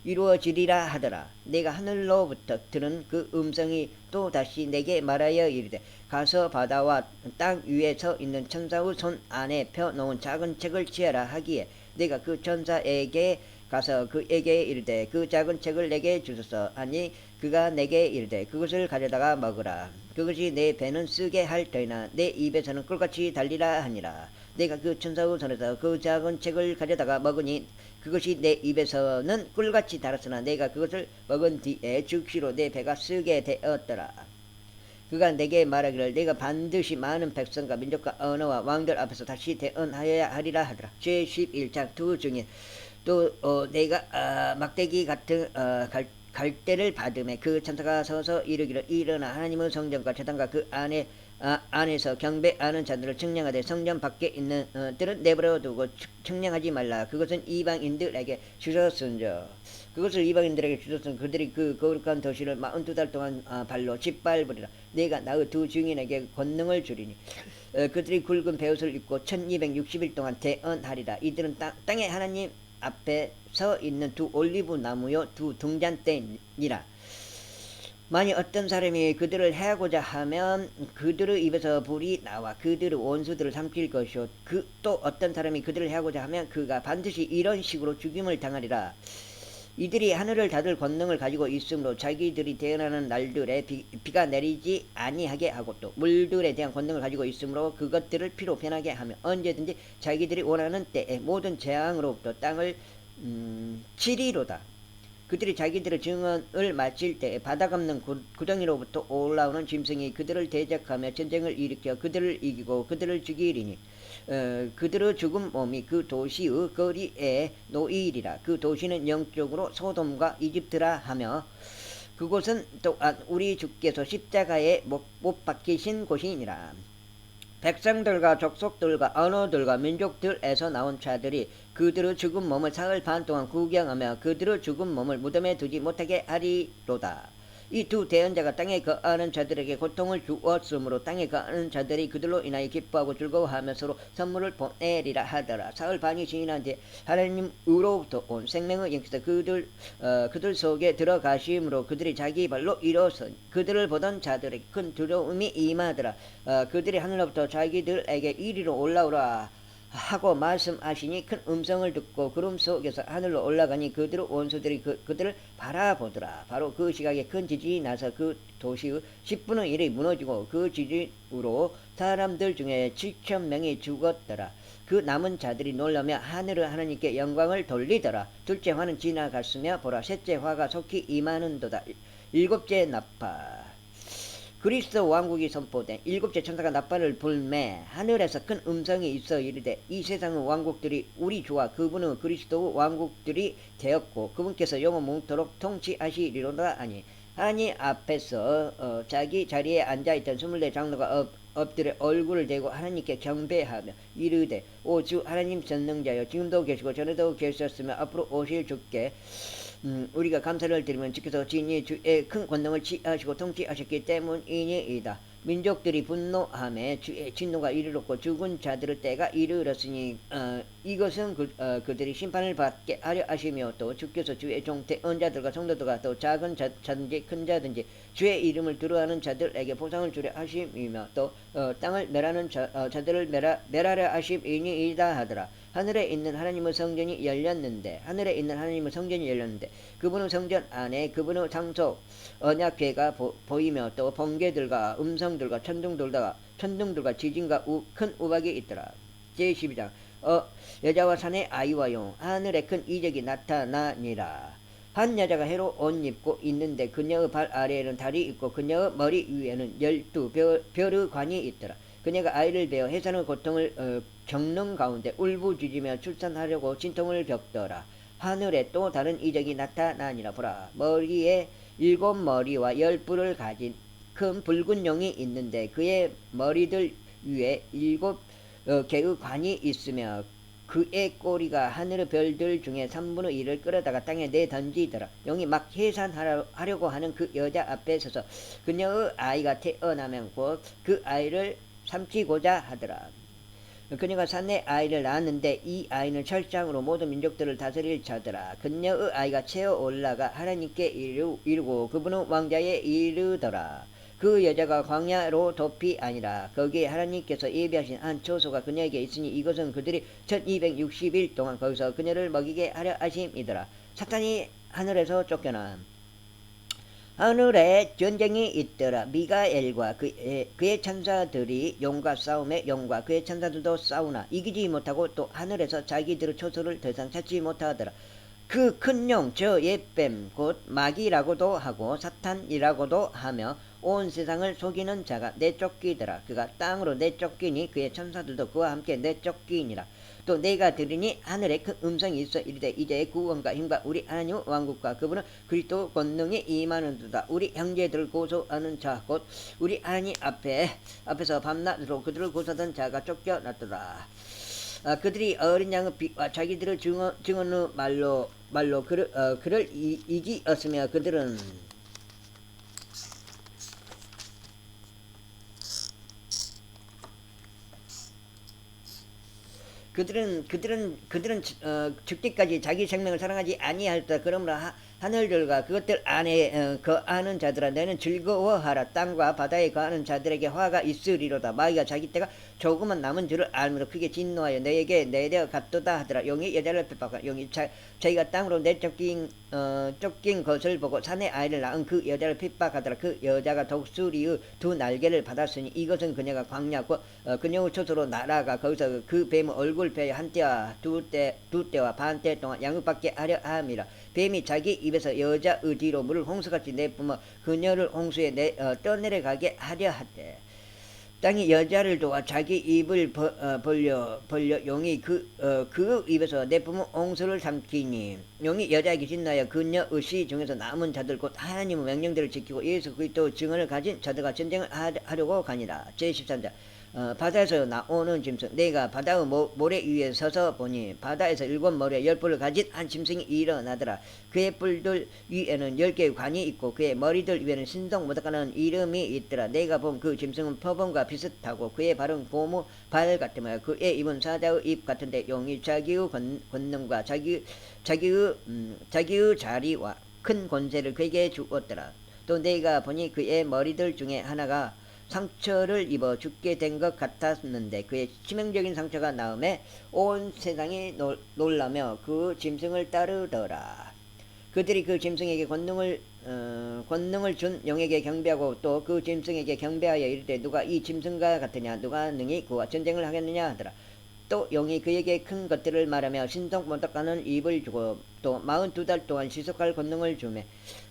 이루어지리라 하더라. 내가 하늘로부터 들은 그 음성이 또 다시 내게 말하여 이르되 가서 바다와 땅 위에 서 있는 천사의 손 안에 펴놓은 작은 책을 취하라 하기에 내가 그 천사에게 가서 그에게 이르되 그 작은 책을 내게 주소서 하니 그가 내게 이르되 그것을 가져다가 먹으라. 그것이 내 배는 쓰게 할 터이나 내 입에서는 꿀같이 달리라 하니라. 내가 그 천사의 손에서 그 작은 책을 가져다가 먹으니 그것이 내 입에서는 꿀같이 달았으나 내가 그것을 먹은 뒤에 즉시로 내 배가 쓰게 되었더라. 그가 내게 말하기를 내가 반드시 많은 백성과 민족과 언어와 왕들 앞에서 다시 대언하여야 하리라 하더라. 제11장 두 중에 또 내가 막대기 같은 갈대를 받음에 그 천사가 서서 이르기를 일어나 하나님의 성전과 제단과 그 안에서 경배하는 자들을 측량하되 성전 밖에 있는 들은 내버려 두고 측량하지 말라. 그것은 이방인들에게 주셨은저 그것을 이방인들에게 주셨은 그들이 그 거룩한 도시를 42달 동안 발로 짓밟으리라. 내가 나의 두 증인에게 권능을 주리니 그들이 굵은 베옷을 입고 1260일 동안 대언하리라. 이들은 땅에 하나님 앞에 서 있는 두 올리브 나무요 두 등잔대니라. 만일 어떤 사람이 그들을 해하고자 하면 그들의 입에서 불이 나와 그들의 원수들을 삼킬 것이요 또 어떤 사람이 그들을 해하고자 하면 그가 반드시 이런 식으로 죽임을 당하리라. 이들이 하늘을 닫을 권능을 가지고 있으므로 자기들이 대언하는 날들에 비가 내리지 아니하게 하고 또 물들에 대한 권능을 가지고 있으므로 그것들을 피로 변하게 하며 언제든지 자기들이 원하는 때에 모든 재앙으로부터 땅을 치리로다. 그들이 자기들의 증언을 마칠 때 바다 감는 구덩이로부터 올라오는 짐승이 그들을 대적하며 전쟁을 일으켜 그들을 이기고 그들을 죽이리니 그들의 죽은 몸이 그 도시의 거리에 놓이리라. 그 도시는 영적으로 소돔과 이집트라 하며 그곳은 또한 우리 주께서 십자가에 못 박히신 곳이니라. 백성들과 족속들과 언어들과 민족들에서 나온 자들이 그들의 죽은 몸을 사흘 반 동안 구경하며 그들의 죽은 몸을 무덤에 두지 못하게 하리로다. 이 두 대언자가 땅에 거하는 자들에게 고통을 주었으므로 땅에 거하는 자들이 그들로 인하여 기뻐하고 즐거워하며 서로 선물을 보내리라 하더라. 사흘 반이 지난 뒤에 하나님으로부터 온 생명의 영께서 그들 속에 들어가심으로 그들이 자기 발로 일어서 그들을 보던 자들에게 큰 두려움이 임하더라. 그들이 하늘로부터 자기들에게 이리로 올라오라 하고 말씀하시니 큰 음성을 듣고 구름 속에서 하늘로 올라가니 그들의 원수들이 그들을 바라보더라. 바로 그 시각에 큰 지진이 나서 그 도시의 10분의 1이 무너지고 그 지진으로 사람들 중에 7천 명이 죽었더라. 그 남은 자들이 놀라며 하늘의 하나님께 영광을 돌리더라. 둘째 화는 지나갔으며 보라 셋째 화가 속히 임하는도다. 일곱째 나파 그리스도 왕국이 선포된 일곱째 천사가 나팔을 불매 하늘에서 큰 음성이 있어 이르되 이 세상의 왕국들이 우리 주와 그분의 그리스도의 왕국들이 되었고 그분께서 영원토록 통치하시리로다 하니 하나님 앞에서 자기 자리에 앉아있던 24 장로가 엎드려 얼굴을 대고 하나님께 경배하며 이르되 오 주 하나님 전능자여 지금도 계시고 전에도 계셨으며 앞으로 오실 주께 우리가 감사를 드리면 주께서 진히 주의 큰 권능을 취하시고 통치하셨기 때문이니이다. 민족들이 분노하며 주의 진노가 이르렀고 죽은 자들의 때가 이르렀으니 이것은 그들이 심판을 받게 하려 하시며 또 주께서 주의 종 대언자들과 성도들과 또 작은 자든지 큰 자든지 주의 이름을 두려워하는 자들에게 보상을 주려 하심이며 또 땅을 멸하는 자들을 멸하려 하심이니이다 하더라. 하늘에 있는 하나님의 성전이 열렸는데 그분의 성전 안에 그분의 장소 언약궤가 보이며 또 번개들과 음성들과 천둥들과 지진과 큰 우박이 있더라. 제12장 여자와 산의 아이와 용 하늘에 큰 이적이 나타나니라. 한 여자가 해로 옷 입고 있는데 그녀의 발 아래에는 달이 있고 그녀의 머리 위에는 12별의 관이 있더라. 그녀가 아이를 베어 해산의 고통을 겪는 가운데 울부짖으며 출산하려고 진통을 겪더라. 하늘에 또 다른 이적이 나타나니라. 보라 머리에 7머리와 10뿔을 가진 큰 붉은 용이 있는데 그의 머리들 위에 7개의 관이 있으며 그의 꼬리가 하늘의 별들 중에 3분의 1을 끌어다가 땅에 내던지더라. 용이 막 해산하려고 하는 그 여자 앞에 서서 그녀의 아이가 태어나면 곧 그 아이를 삼키고자 하더라. 그녀가 산내 아이를 낳았는데 이 아이는 철장으로 모든 민족들을 다스릴 자더라. 그녀의 아이가 채어 올라가 하나님께 이르고 그분의 왕자에 이르더라. 그 여자가 광야로 돛이 아니라 거기에 하나님께서 예비하신 한 초소가 그녀에게 있으니 이것은 그들이 1260일 동안 거기서 그녀를 먹이게 하려 하심이더라. 사탄이 하늘에서 쫓겨나 하늘에 전쟁이 있더라. 미가엘과 그의 천사들이 용과 싸움에 용과 그의 천사들도 싸우나 이기지 못하고 또 하늘에서 자기들의 초소를 더 이상 찾지 못하더라. 그 큰 용 저 옛뱀 곧 마귀라고도 하고 사탄이라고도 하며 온 세상을 속이는 자가 내쫓기더라. 그가 땅으로 내쫓기니 그의 천사들도 그와 함께 내쫓기니라. 또 내가 들으니 하늘에 큰 음성이 있어 이르되 이제 구원과 힘과 우리 하나님의 왕국과 그분은 그리스도 권능이 임하는도다. 우리 형제들을 고소하는 자 곧 우리 하나님 앞에서 밤낮으로 그들을 고소하던 자가 쫓겨났도다. 그들이 어린 양의 빛과 자기들의 증언의 말로 그를 이기었으며 그들은 죽기까지 자기 생명을 사랑하지 아니할다. 그러므로 하늘들과 그것들 안에 거하는 자들아 너는 즐거워하라. 땅과 바다에 거하는 자들에게 화가 있으리로다. 마귀가 자기 때가 조금은 남은 줄을 알므로 크게 진노하여 너에게 내려갔도다 하더라. 용이 여자를 핍박하고 용이 자기가 땅으로 쫓긴 것을 보고 산의 아이를 낳은 그 여자를 핍박하더라. 그 여자가 독수리의 2 날개를 받았으니 이것은 그녀가 광야고 그녀의 초소로 날아가 거기서 그 뱀의 얼굴 뼈에 한 때와 두 때와 반 때 동안 양육받게 하려 함이라. 뱀이 자기 입에서 여자의 뒤로 물을 홍수같이 내뿜어 그녀를 홍수에 떠내려가게 하려 하되 땅이 여자를 도와 자기 입을 벌려 용이 그 입에서 내뿜은 홍수를 삼키니 용이 여자에게 신나여 그녀의 시 중에서 남은 자들 곧 하나님의 명령대로 지키고 예수 그리스도 증언을 가진 자들과 전쟁을 하려고 가니라. 제13장 바다에서 나오는 짐승 내가 바다의 모래 위에 서서 보니 바다에서 7머리에 10뿔을 가진 한 짐승이 일어나더라. 그의 뿔들 위에는 10개의 관이 있고 그의 머리들 위에는 신성 모독하는 이름이 있더라. 내가 본 그 짐승은 표범과 비슷하고 그의 발은 고무 발 같으며 그의 입은 사자의 입 같은데 용이 자기의 권능과 자기의 자리와 큰 권세를 그에게 주었더라. 또 내가 보니 그의 머리들 중에 하나가 상처를 입어 죽게 된 것 같았는데 그의 치명적인 상처가 나음에 온 세상이 놀라며 그 짐승을 따르더라. 그들이 그 짐승에게 권능을 준 용에게 경배하고 또 그 짐승에게 경배하여 이르되 누가 이 짐승과 같으냐 누가 능히 그와 전쟁을 하겠느냐 하더라. 또 용이 그에게 큰 것들을 말하며 신성 모독하는 입을 주고 또 42달 동안 시속할 권능을 주매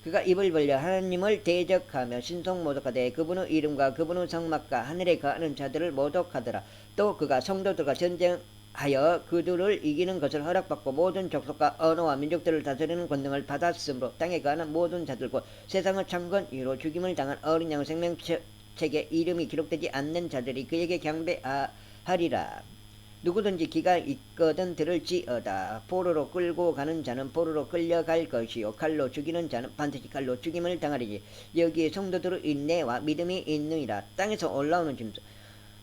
그가 입을 벌려 하나님을 대적하며 신성 모독하되 그분의 이름과 그분의 성막과 하늘에 거하는 자들을 모독하더라. 또 그가 성도들과 전쟁하여 그들을 이기는 것을 허락받고 모든 족속과 언어와 민족들을 다스리는 권능을 받았으므로 땅에 거하는 모든 자들 곧 세상의 창건 이후로 죽임을 당한 어린 양의 생명책에 이름이 기록되지 않는 자들이 그에게 경배하리라. 누구든지 기가 있거든 들을지어다. 포로로 끌고 가는 자는 포로로 끌려갈 것이요 칼로 죽이는 자는 반드시 칼로 죽임을 당하리니 여기에 성도들의 인내와 믿음이 있느니라. 땅에서 올라오는 짐승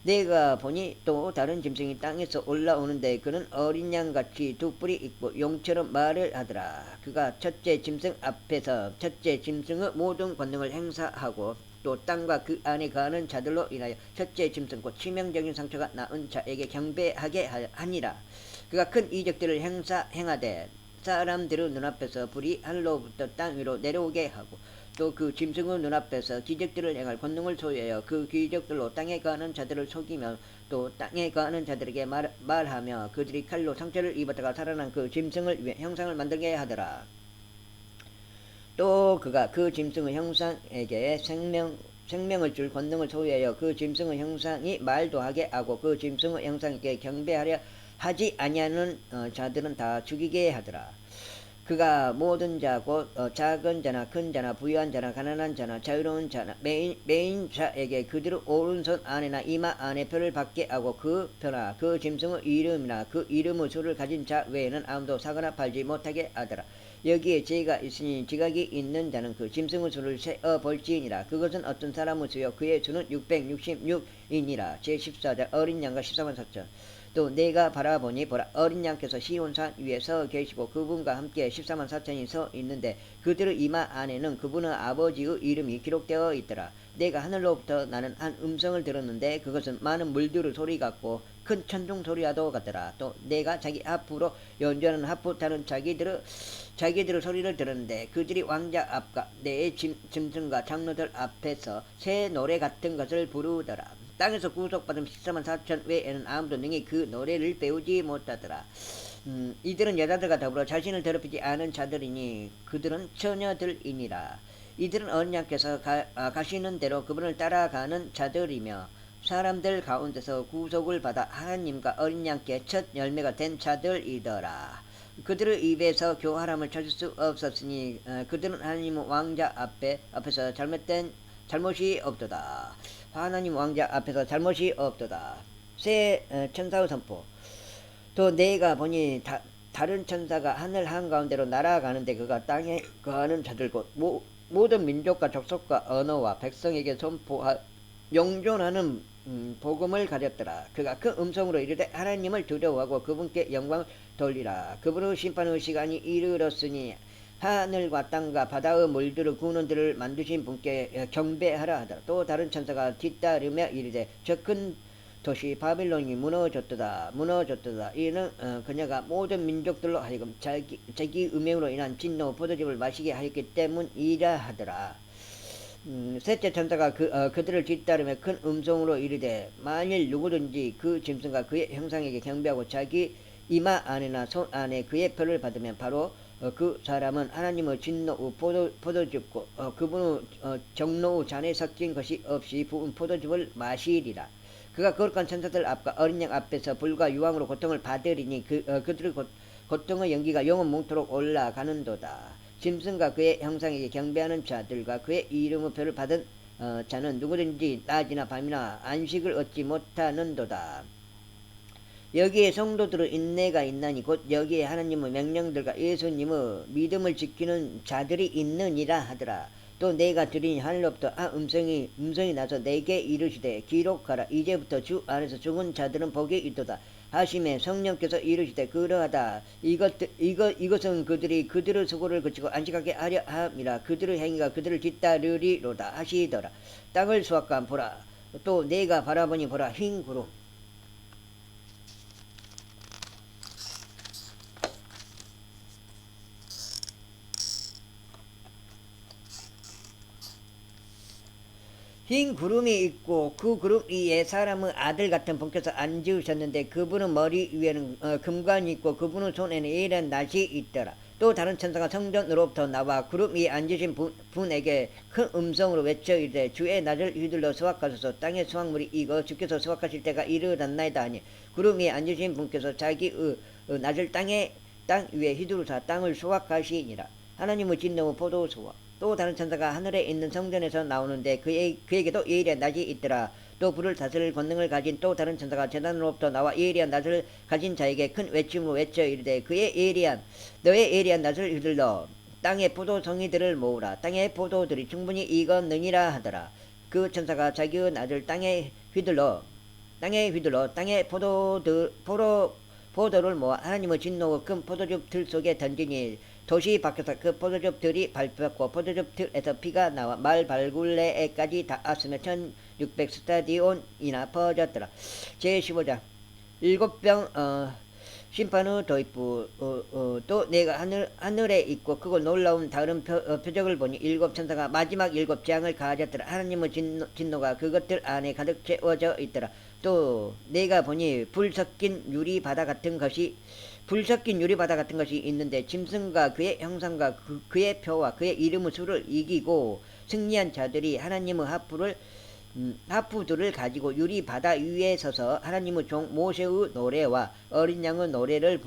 내가 보니 또 다른 짐승이 땅에서 올라오는데 그는 어린 양같이 두 뿔이 있고 용처럼 말을 하더라. 그가 첫째 짐승 앞에서 첫째 짐승의 모든 권능을 행사하고 또 땅과 그 안에 거하는 자들로 인하여 첫째 짐승 곧 치명적인 상처가 나은 자에게 경배하게 하니라. 그가 큰 이적들을 행하되 사람들의 눈앞에서 불이 하늘로부터 땅 위로 내려오게 하고 또 그 짐승의 눈앞에서 기적들을 행할 권능을 소유하여 그 기적들로 땅에 거하는 자들을 속이며 또 땅에 거하는 자들에게 말하며 그들이 칼로 상처를 입었다가 살아난 그 짐승을 위해 형상을 만들게 하더라. 또 그가 그 짐승의 형상에게 생명을 줄 권능을 소유하여 그 짐승의 형상이 말도 하게 하고 그 짐승의 형상에게 경배하려 하지 아니하는 자들은 다 죽이게 하더라. 그가 모든 자 곧 작은 자나 큰 자나 부유한 자나 가난한 자나 자유로운 자나 매인 자에게 그들의 오른손 안에나 이마 안에 표를 받게 하고 그 표나 그 짐승의 이름이나 그 이름의 수를 가진 자 외에는 아무도 사거나 팔지 못하게 하더라. 여기에 죄가 있으니 지각이 있는 자는 그 짐승의 수를 세어 볼지니라. 그것은 어떤 사람의 수요 그의 수는 666이니라. 제14장 어린 양과 14만 4천. 또 내가 바라보니 보라 어린 양께서 시온산 위에 서 계시고 그분과 함께 14만 4천이 서 있는데 그들의 이마 안에는 그분의 아버지의 이름이 기록되어 있더라. 내가 하늘로부터 나는 한 음성을 들었는데 그것은 많은 물들의 소리 같고 큰 천둥 소리와도 같더라. 또 내가 자기 앞으로 연주하는 하프 타는 자기들의 소리를 들었는데 그들이 왕자 앞과 내 짐승과 장로들 앞에서 새 노래 같은 것을 부르더라. 땅에서 구속받은 14만 4천 외에는 아무도 능히 그 노래를 배우지 못하더라. 이들은 여자들과 더불어 자신을 더럽히지 않은 자들이니 그들은 처녀들이니라. 이들은 어린 양께서 가시는 대로 그분을 따라가는 자들이며 사람들 가운데서 구속을 받아 하나님과 어린 양께 첫 열매가 된 자들이더라. 그들의 입에서 교활함을 찾을 수 없었으니 그들은 하나님의 왕자 앞에서 잘못이 없도다. 하나님 왕자 앞에서 잘못이 없도다. 새 천사의 선포. 또 내가 보니 다른 천사가 하늘 한가운데로 날아가는데 그가 땅에 거하는 자들 곧 모든 민족과 족속과 언어와 백성에게 용존하는 복음을 가졌더라. 그가 그 음성으로 이르되 하나님을 두려워하고 그분께 영광을 돌리라. 그분의 심판의 시간이 이르렀으니 하늘과 땅과 바다의 물들의 군원들을 만드신 분께 경배하라 하더라. 또 다른 천사가 뒤따르며 이르되 저 큰 도시 바빌론이 무너졌도다. 이는 그녀가 모든 민족들로 하여금 자기 음행으로 인한 진노 포도즙을 마시게 하였기 때문이라 하더라. 셋째 천사가 그들을 뒤따르며 큰 음성으로 이르되 만일 누구든지 그 짐승과 그의 형상에게 경배하고 자기 이마 안에나 손 안에 그의 표를 받으면 바로 그 사람은 하나님의 진노 후 포도즙고 그분의 정노 후 잔에 섞인 것이 없이 부은 포도즙을 마시리라. 그가 거룩한 천사들 앞과 어린 양 앞에서 불과 유황으로 고통을 받으리니 그들의 고통의 연기가 영원 뭉토록 올라가는도다. 짐승과 그의 형상에게 경배하는 자들과 그의 이름의 표를 받은 자는 누구든지 낮이나 밤이나 안식을 얻지 못하는도다. 여기에 성도들의 인내가 있나니 곧 여기에 하나님의 명령들과 예수님의 믿음을 지키는 자들이 있느니라 하더라. 또 내가 들으니 하늘로부터 음성이 나서 내게 이르시되 기록하라. 이제부터 주 안에서 죽은 자들은 복이 있도다 하심에 성령께서 이르시되 그러하다. 이것은 그들이 그들의 수고를 그치고 안식하게 하려 함이라. 그들의 행위가 그들을 뒤따르리로다 하시더라. 땅을 수확한 보라. 또 내가 바라보니 보라 흰 구름 흰 구름이 있고 그 구름 위에 사람의 아들 같은 분께서 앉으셨는데 그분의 머리 위에는 금관이 있고 그분의 손에는 예리한 낫이 있더라. 또 다른 천사가 성전으로부터 나와 구름 위에 앉으신 분에게 큰 음성으로 외쳐 이르되 주의 낫을 휘둘러 수확하소서. 땅의 수확물이 익어 주께서 수확하실 때가 이르렀나이다 하니 구름 위에 앉으신 분께서 자기의 낫을 땅 위에 휘두르사 땅을 수확하시니라. 하나님의 진노의 포도수와 또 다른 천사가 하늘에 있는 성전에서 나오는데 그에게도 예리한 낫이 있더라. 또 불을 다스릴 권능을 가진 또 다른 천사가 제단으로부터 나와 예리한 낫을 가진 자에게 큰 외침으로 외쳐 이르되 너의 예리한 낫을 휘둘러 땅의 포도송이들을 모으라. 땅의 포도들이 충분히 익었느니라 하더라. 그 천사가 자기의 낫을 땅에 휘둘러 땅의 포도를 모아 하나님의 진노의 큰 포도즙 들 속에 던지니 도시 밖에서 그 포도즙 들이 밟혔고 포도즙 들에서 피가 나와 말 발굴레에까지 닿았으며 1600 스타디온이나 퍼졌더라. 제15장 일곱 병 심판의 도입부 또 내가 하늘에 있고 그곳 놀라운 다른 표적을 보니 일곱 천사가 마지막 일곱 재앙을 가졌더라. 하나님의 진노가 그것들 안에 가득 채워져 있더라. 또 내가 보니 불 섞인 유리 바다 같은 것이 있는데 짐승과 그의 형상과 그의 표와 그의 이름의 수를 이기고 승리한 자들이 하나님의 하프들을 가지고 유리 바다 위에 서서 하나님의 종 모세의 노래와 어린 양의 노래를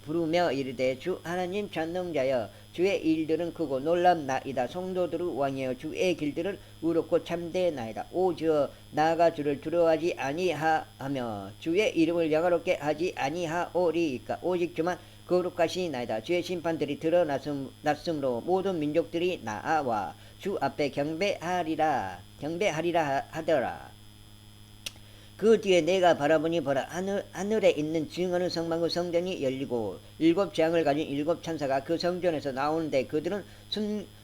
부르며 이르되 주 하나님 전능자여 주의 일들은 크고 놀랍나이다. 성도들의 왕이여 주의 길들은 의롭고 참되나이다. 오주여 나아가 주를 두려워하지 아니하며 주의 이름을 영화롭게 하지 아니하오리이까. 오직 주만 거룩하시나이다. 주의 심판들이 드러났으므로 모든 민족들이 나와 주 앞에 경배하리라 하더라. 그 뒤에 내가 바라보니 보라 하늘에 있는 증언의 성막의 성전이 열리고 일곱 재앙을 가진 일곱 천사가 그 성전에서 나오는데 그들은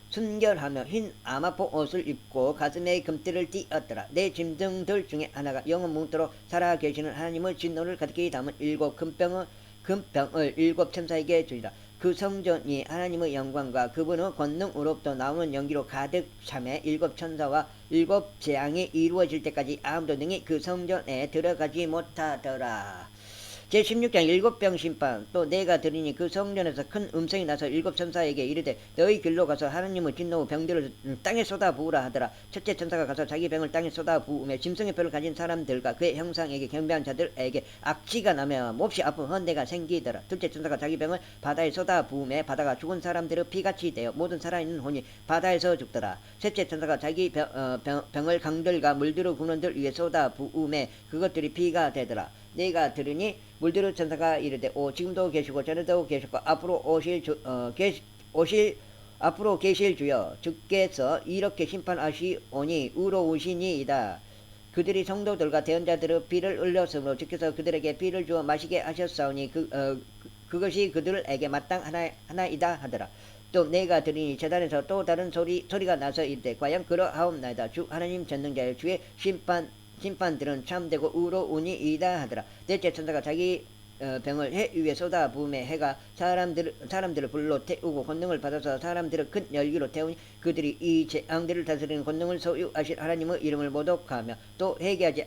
순결하며 흰 아마포 옷을 입고 가슴에 금띠를 띠었더라. 내 짐승들 중에 하나가 영원 뭉토록 살아계시는 하나님의 진노를 가득히 담은 일곱 금병을 일곱 천사에게 주리라. 그 성전이 하나님의 영광과 그분의 권능으로부터 나오는 연기로 가득 차매 일곱 천사와 일곱 재앙이 이루어질 때까지 아무도 능히 그 성전에 들어가지 못하더라. 제16장 일곱 병 심판. 또 내가 들으니 그 성전에서 큰 음성이 나서 일곱 천사에게 이르되 너희 길로 가서 하나님의 진노 병들을 땅에 쏟아부으라 하더라. 첫째 천사가 가서 자기 병을 땅에 쏟아부으며 짐승의 뼈를 가진 사람들과 그의 형상에게 경배한 자들에게 악취가 나며 몹시 아픈 헌내가 생기더라. 둘째 천사가 자기 병을 바다에 쏟아부으며 바다가 죽은 사람들의 피같이 되어 모든 살아있는 혼이 바다에서 죽더라. 셋째 천사가 자기 병을 강들과 물들어 군원들 위에 쏟아부으며 그것들이 피가 되더라. 내가 들으니 물들어 천사가 이르되 지금도 계시고 전에도 계셨고 앞으로 계실 주여 주께서 이렇게 심판하시오니 의로우시니이다. 그들이 성도들과 대언자들의 피를 흘렸으므로 주께서 그들에게 피를 주어 마시게 하셨사오니 그것이 그들에게 마땅하나이다 하더라. 또 내가 들으니 제단에서 또 다른 소리가 나서 이르되 과연 그러하옵나이다. 주 하나님 전능자여 주의 심판들은 참되고 의로우니이다 하더라. 넷째 천사가 자기 병을 해 위에 쏟아부으며 해가 사람들을 불로 태우고 권능을 받아서 사람들을 큰 열기로 태우니 그들이 이 재앙들을 다스리는 권능을 소유하실 하나님의 이름을 모독하며 또 회개하지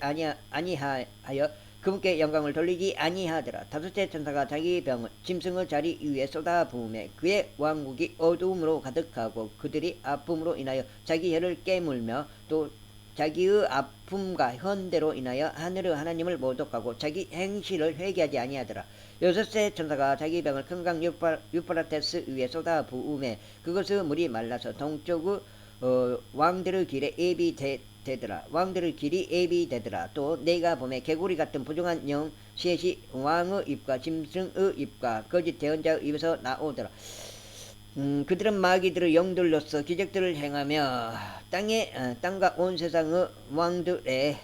아니하여 그분께 영광을 돌리지 아니하더라. 다섯째 천사가 자기 병을 짐승의 자리 위에 쏟아부으매 그의 왕국이 어두움으로 가득하고 그들이 아픔으로 인하여 자기 혀를 깨물며 또 자기의 아픔과 현대로 인하여 하늘의 하나님을 모독하고 자기 행실을 회개하지 아니하더라. 여섯째 천사가 자기 병을 큰 강 유프라테스 위에 쏟아부으매 그것의 물이 말라서 동쪽의 왕들의 길에 되더라. 왕들의 길이 예비되더라. 또 내가 보매 개구리 같은 부정한 영 셋이 왕의 입과 짐승의 입과 거짓 대언자의 입에서 나오더라. 그들은 마귀들의 영들로서 기적들을 행하며 땅과 온 세상의 왕들에게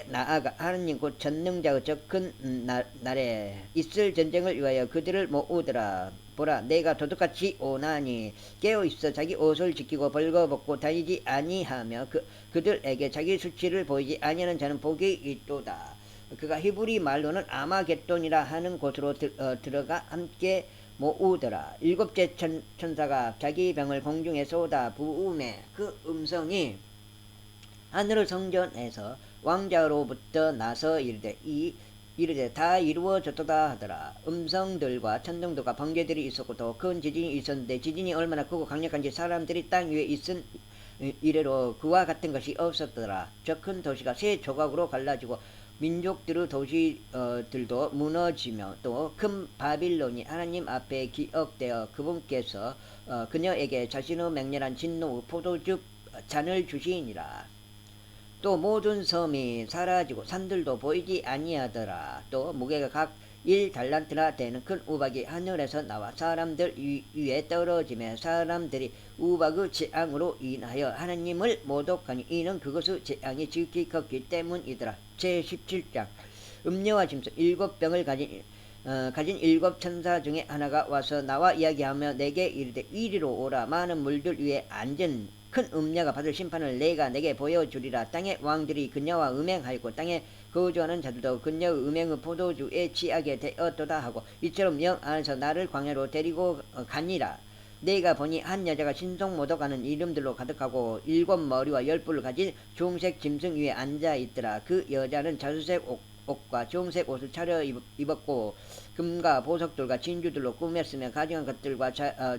나아가 하느님 곧 전능자의 적은 날에 있을 전쟁을 위하여 그들을 모으더라. 보라, 내가 도둑같이 오나니 깨어있어 자기 옷을 지키고 벌거벗고 다니지 아니하며 그들에게 자기 수치를 보이지 아니하는 자는 복이 있도다. 그가 히브리 말로는 아마겟돈이라 하는 곳으로 들어가 함께 모으더라. 일곱째 천사가 자기 병을 공중에 쏟아 부으매 그 음성이 하늘의 성전에서 왕자로부터 나서 이르되 다 이루어졌도다 하더라. 음성들과 천둥들과 번개들이 있었고 또 큰 지진이 있었는데 지진이 얼마나 크고 강력한지 사람들이 땅 위에 있은 이래로 그와 같은 것이 없었더라. 저 큰 도시가 세 조각으로 갈라지고 민족들의 도시들도 무너지며 또 큰 바빌론이 하나님 앞에 기억되어 그분께서 그녀에게 자신의 맹렬한 진노의 포도주 잔을 주시니라. 또 모든 섬이 사라지고 산들도 보이지 아니하더라. 또 무게가 각 1달란트나 되는 큰 우박이 하늘에서 나와 사람들 위에 떨어지며 사람들이 우박의 재앙으로 인하여 하나님을 모독하니 이는 그것의 재앙이 지극히 컸기 때문이더라. 제17장 음녀와 짐승 7병을 가진 7 천사 중에 하나가 와서 나와 이야기하며 내게 이르되 이리로 오라. 많은 물들 위에 앉은 큰 음녀가 받을 심판을 내가 내게 보여주리라. 땅의 왕들이 그녀와 음행하였고 땅에 거주하는 자들도 그녀의 음행의 포도주에 취하게 되었도다 하고 이처럼 영 안에서 나를 광야로 데리고 가니라. 내가 보니 한 여자가 신성모독하는 이름들로 가득하고 7 머리와 10뿔을 가진 중색 짐승 위에 앉아있더라. 그 여자는 자주색 옷과 주홍색 옷을 차려 입었고 금과 보석들과 진주들로 꾸몄으며 가증한 것들과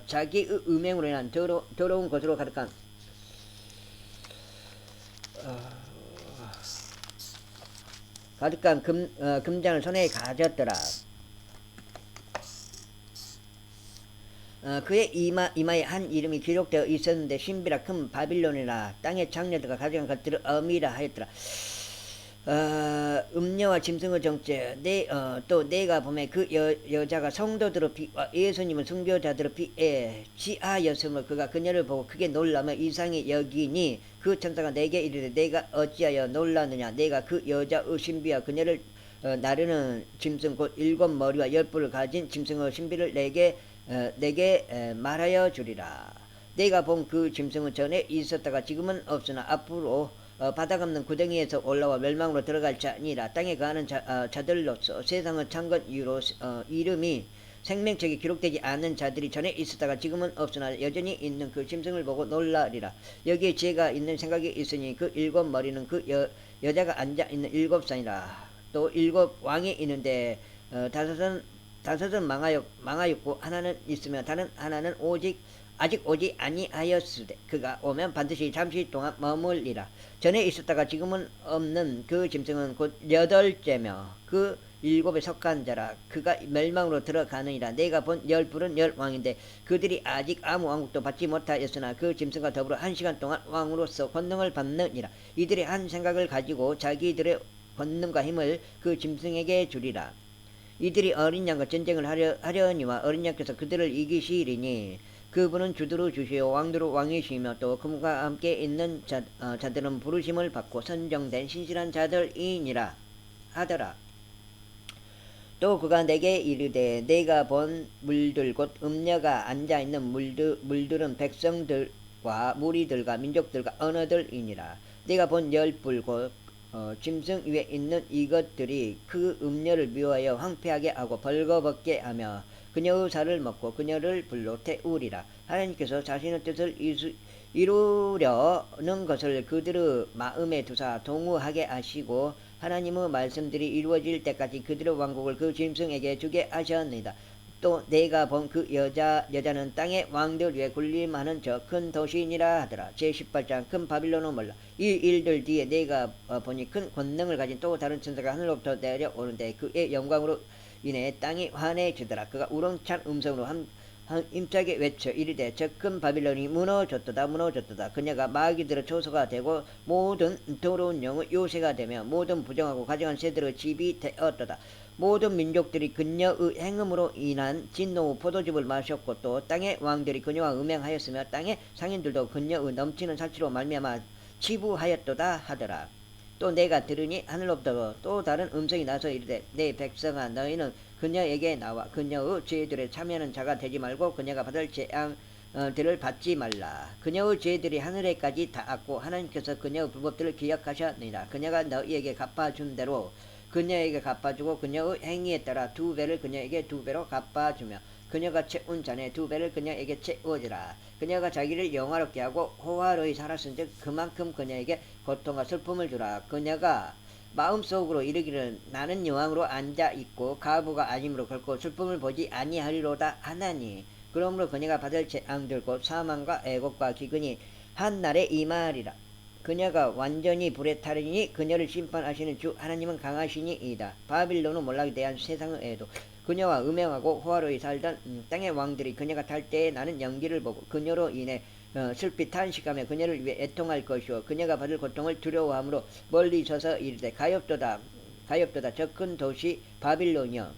자기의 음행으로 인한 더러운 것으로 가득한 금잔을 손에 가졌더라. 그의 이마에 한 이름이 기록되어 있었는데 신비라 큰 바빌론이라 땅의 장녀들과 가져간 것들을 어미라 하였더라. 음녀와 짐승의 정죄. 또 내가 보매 그 여자가 성도들의 피와 예수님의 숭배자들의 피에 취하였으므로 그가 그녀를 보고 크게 놀라며 이상히 여기니 그 천사가 내게 이르되 내가 어찌하여 놀라느냐. 내가 그 여자의 신비와 그녀를 나르는 짐승 곧 7 머리와 10뿔을 가진 짐승의 신비를 내게 말하여 주리라. 내가 본 그 짐승은 전에 있었다가 지금은 없으나 앞으로 바닥 없는 구덩이에서 올라와 멸망으로 들어갈 자니라. 땅에 거하는 자들로서 세상을 창건 이유로 이름이 생명책에 기록되지 않은 자들이 전에 있었다가 지금은 없으나 여전히 있는 그 짐승을 보고 놀라리라. 여기에 지혜가 있는 생각이 있으니 그 7 머리는 그 여자가 앉아있는 7산이라. 또 7 왕이 있는데 다섯은 망하였고 하나는 있으며 다른 하나는 아직 오지 아니하였으되 그가 오면 반드시 잠시 동안 머물리라. 전에 있었다가 지금은 없는 그 짐승은 곧 8째며 그 7에 속한 자라. 그가 멸망으로 들어가느니라. 내가 본 10뿔은 10왕인데 그들이 아직 아무 왕국도 받지 못하였으나 그 짐승과 더불어 1시간 동안 왕으로서 권능을 받느니라. 이들이 한 생각을 가지고 자기들의 권능과 힘을 그 짐승에게 주리라. 이들이 어린 양과 전쟁을 하려니와 어린 양께서 그들을 이기시리니 그분은 주들의 주시요 왕들의 왕이시며 또 그분과 함께 있는 자들은 부르심을 받고 선정된 신실한 자들이니라 하더라. 또 그가 내게 이르되 내가 본 물들 곧 음녀가 앉아있는 물들은 백성들과 무리들과 민족들과 언어들이니라. 내가 본 10뿔 곧 짐승 위에 있는 이것들이 그 음녀를 미워하여 황폐하게 하고 벌거벗게 하며 그녀의 살을 먹고 그녀를 불로 태우리라. 하나님께서 자신의 뜻을 이루려는 것을 그들의 마음에 두사 동의하게 하시고 하나님의 말씀들이 이루어질 때까지 그들의 왕국을 그 짐승에게 주게 하셨느니라. 또 내가 본 그 여자는 땅의 왕들 위에 군림하는 저 큰 도시니라 하더라. 제18장 큰 바빌론은 몰라. 이 일들 뒤에 내가 보니 큰 권능을 가진 또 다른 천사가 하늘로부터 내려오는데 그의 영광으로 인해 땅이 환해지더라. 그가 우렁찬 음성으로 힘차게 외쳐 이르되 저 큰 바빌론이 무너졌도다 무너졌도다. 그녀가 마귀들의 초소가 되고 모든 더러운 영의 요새가 되며 모든 부정하고 가증한 새들의 집이 되었도다. 모든 민족들이 그녀의 행음으로 인한 진노의 포도즙을 마셨고 또 땅의 왕들이 그녀와 음행하였으며 땅의 상인들도 그녀의 넘치는 살취로 말미암아 치부하였도다 하더라. 또 내가 들으니 하늘로부터 또 다른 음성이 나서 이르되 내 백성아 너희는 그녀에게 나와 그녀의 죄들에 참여하는 자가 되지 말고 그녀가 받을 재앙들을 받지 말라. 그녀의 죄들이 하늘에까지 닿았고 하나님께서 그녀의 불법들을 기억하셨느니라. 그녀가 너희에게 갚아준 대로 그녀에게 갚아주고 그녀의 행위에 따라 2배를 그녀에게 2배로 갚아주며 그녀가 채운 잔에 2배를 그녀에게 채워주라. 그녀가 자기를 영화롭게 하고 호화로이 살았은즉 그만큼 그녀에게 고통과 슬픔을 주라. 그녀가 마음속으로 이르기를 나는 여왕으로 앉아있고 가부가 아님으로 결코 슬픔을 보지 아니하리로다 하나니 그러므로 그녀가 받을 재앙들 곧 사망과 애곡과 기근이 한날에 임하리라. 그녀가 완전히 불에 타리니 그녀를 심판하시는 주 하나님은 강하시니이다. 바빌론은 몰락에 대한 세상의 애도 그녀와 음행하고 호화로이 살던 땅의 왕들이 그녀가 탈 때에 나는 연기를 보고 그녀로 인해 슬피 탄식하며 그녀를 위해 애통할 것이요 그녀가 받을 고통을 두려워함으로 멀리 서서 이르되 가엾도다 가엾도다 저 큰 도시 바빌론이여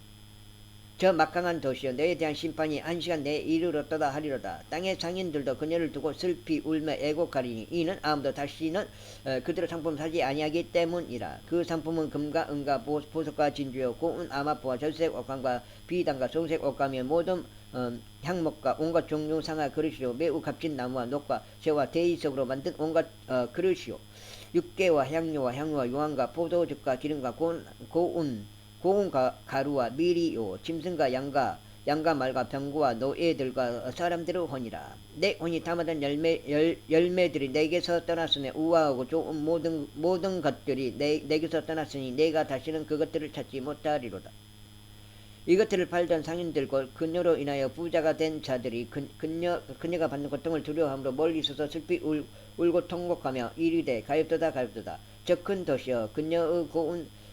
저 막강한 도시여 너에 대한 심판이 한 시간 내에 이르렀도다 하리로다. 땅의 상인들도 그녀를 두고 슬피 울며 애곡하리니 이는 아무도 다시는 그들의 상품을 사지 아니하기 때문이라. 그 상품은 금과 은과 보석과 진주요 고운 아마포와 절색 옷감과 비단과 송색 옷감이요 모든 향목과 온갖 종류 상하 그릇이요 매우 값진 나무와 녹과 새와 대이석으로 만든 온갖 그릇이요 육개와 향료와 유황과 포도즙과 기름과 고운 가루와 밀이요 짐승과 양과 말과 병구와 노예들과 사람들의 혼이라. 내 혼이 담아둔 열매들이 내게서 떠났으니 우아하고 좋은 모든 것들이 내게서 떠났으니 내가 다시는 그것들을 찾지 못하리로다. 이것들을 팔던 상인들과 그녀로 인하여 부자가 된 자들이 그녀가 받는 고통을 두려워함으로 멀리 서서 슬피 울고 통곡하며 이르되 가엾도다 가엾도다 저 큰 도시여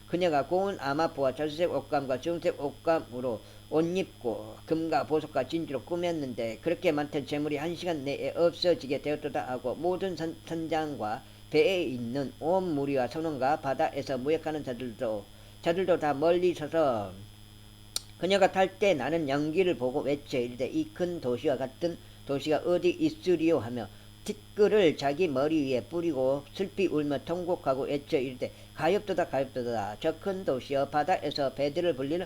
그녀가 고운 아마포와 절색 옷감과 주홍색 옷감으로 옷 입고 금과 보석과 진주로 꾸몄는데 그렇게 많던 재물이 한 시간 내에 없어지게 되었도다 하고 모든 선장과 배에 있는 온 무리와 선원과 바다에서 무역하는 자들도 다 멀리 서서 그녀가 탈 때 나는 연기를 보고 외쳐 이르되 이 큰 도시와 같은 도시가 어디 있으리요 하며 티끌을 자기 머리 위에 뿌리고 슬피 울며 통곡하고 외쳐 이르되 가엾도다 가엾도다 저 큰 도시여 바다에서 배들을 불리는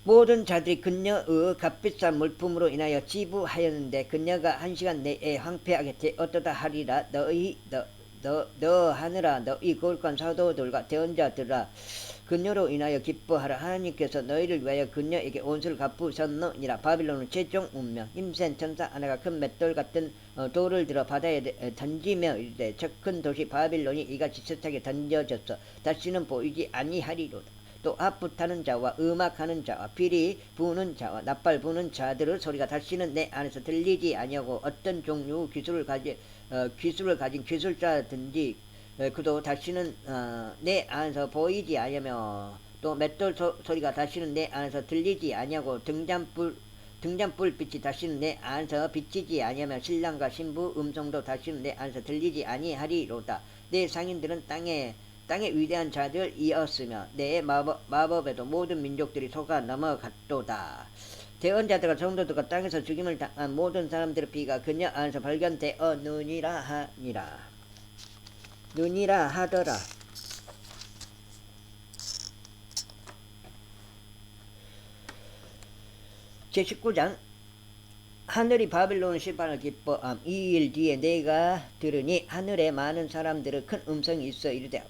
모든 자들이 그녀의 값비싼 물품으로 인하여 지부하였는데 그녀가 한 시간 내에 황폐하게 되었도다 하리라. 너 하늘아 너희 거룩한 사도들과 대언자들아 그녀로 인하여 기뻐하라. 하나님께서 너희를 위하여 그녀에게 온수를 갚으셨느니라. 바빌론은 최종 운명 힘센 천사 하나가 큰 맷돌 같은 돌을 들어 바다에 던지며 이르되 저 큰 도시 바빌론이 이같이 세차게 던져졌어 다시는 보이지 아니하리로다. 또 하프 타는 자와 음악하는 자와 피리 부는 자와 나팔 부는 자들의 소리가 다시는 내 안에서 들리지 아니하고 어떤 종류의 기술을 가진 기술자든지 그도 다시는 내 안에서 보이지 아니하며 또 맷돌 소리가 다시는 내 안에서 들리지 아니하고 등잔불 빛이 다시는 내 안에서 비치지 아니하며 신랑과 신부 음성도 다시는 내 안에서 들리지 아니하리로다. 내 상인들은 땅의 위대한 자들이었으며 내 마법에도 모든 민족들이 속아 넘어갔도다. 대언자들과 성도들과 땅에서 죽임을 당한 모든 사람들의 피가 그녀 안에서 발견되었느니라 하더라. 제19장 하늘이 바빌론을 심판을 기뻐함. 이 일 뒤에 내가 들으니 하늘에 많은 사람들의 큰 음성이 있어 이르되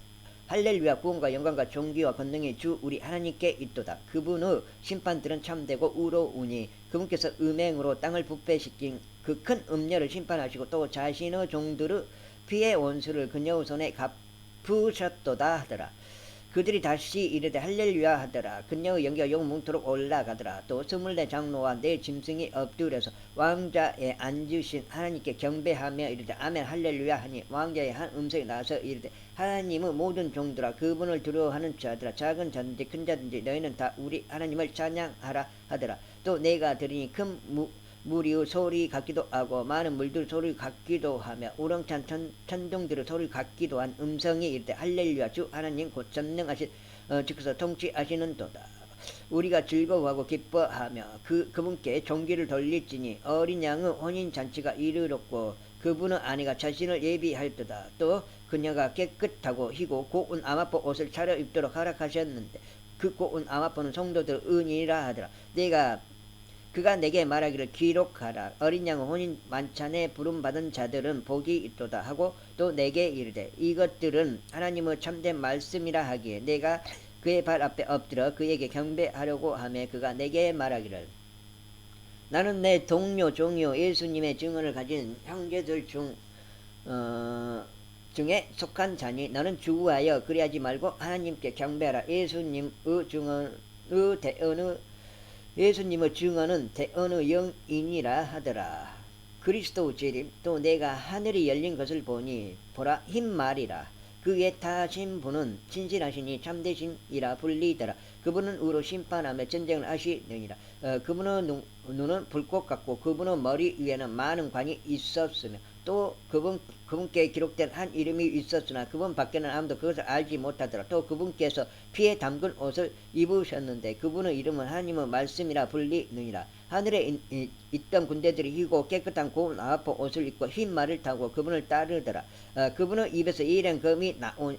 할렐루야. 구원과 영광과 존귀와 권능이 주 우리 하나님께 있도다. 그분의 심판들은 참되고 의로우니 그분께서 음행으로 땅을 부패시킨 그 큰 음녀를 심판하시고 또 자신의 종들의 피의 원수를 그녀의 손에 갚으셨도다 하더라. 그들이 다시 이르되 할렐루야 하더라. 그녀의 연기가 영문토록 올라가더라. 또 24 장로와 네 짐승이 엎드려서 왕자에 앉으신 하나님께 경배하며 이르되 아멘 할렐루야 하니 왕자의 한 음성이 나서 이르되 하나님의 모든 종들아 그분을 두려워하는 자들아 작은 자든지 큰 자든지 너희는 다 우리 하나님을 찬양하라 하더라. 또 내가 들으니 큰 무리의 소리 같기도 하고 많은 물들 소리 같기도 하며 우렁찬 천둥들의 소리 같기도 한 음성이 이르되 할렐루야 주 하나님 곧 전능하신 즉서 통치하시는 도다. 우리가 즐거워하고 기뻐하며 그분께 종기를 돌릴지니 어린 양의 혼인잔치가 이르렀고 그분의 아내가 자신을 예비할도다. 또 그녀가 깨끗하고 희고 고운 아마포 옷을 차려입도록 허락하셨는데 그 고운 아마포는 성도들의 은이라 하더라. 그가 내게 말하기를 기록하라. 어린 양의 혼인 만찬에 부름받은 자들은 복이 있도다 하고 또 내게 이르되 이것들은 하나님의 참된 말씀이라 하기에 내가 그의 발 앞에 엎드려 그에게 경배하려고 하매 그가 내게 말하기를 나는 내 동료 종이요 예수님의 증언을 가진 형제들 중에 속한 자니 너는 주구하여 그리하지 말고 하나님께 경배하라. 예수님의 증언은 대언의 영이니라 하더라. 그리스도의 재림 또 내가 하늘이 열린 것을 보니 보라 흰 말이라. 그 위에 타신 분은 진실하시니 참되신이라 불리더라. 그분은 의로 심판하며 전쟁을 하시느니라. 그분의 눈은 불꽃 같고 그분의 머리 위에는 많은 관이 있었으며 또 그분께 기록된 한 이름이 있었으나 그분 밖에는 아무도 그것을 알지 못하더라. 또 그분께서 피에 담근 옷을 입으셨는데 그분의 이름은 하나님의 말씀이라 불리느니라. 하늘에 있던 군대들이 희고 깨끗한 고운 아포 옷을 입고 흰 말을 타고 그분을 따르더라. 그분의 입에서 일행 검이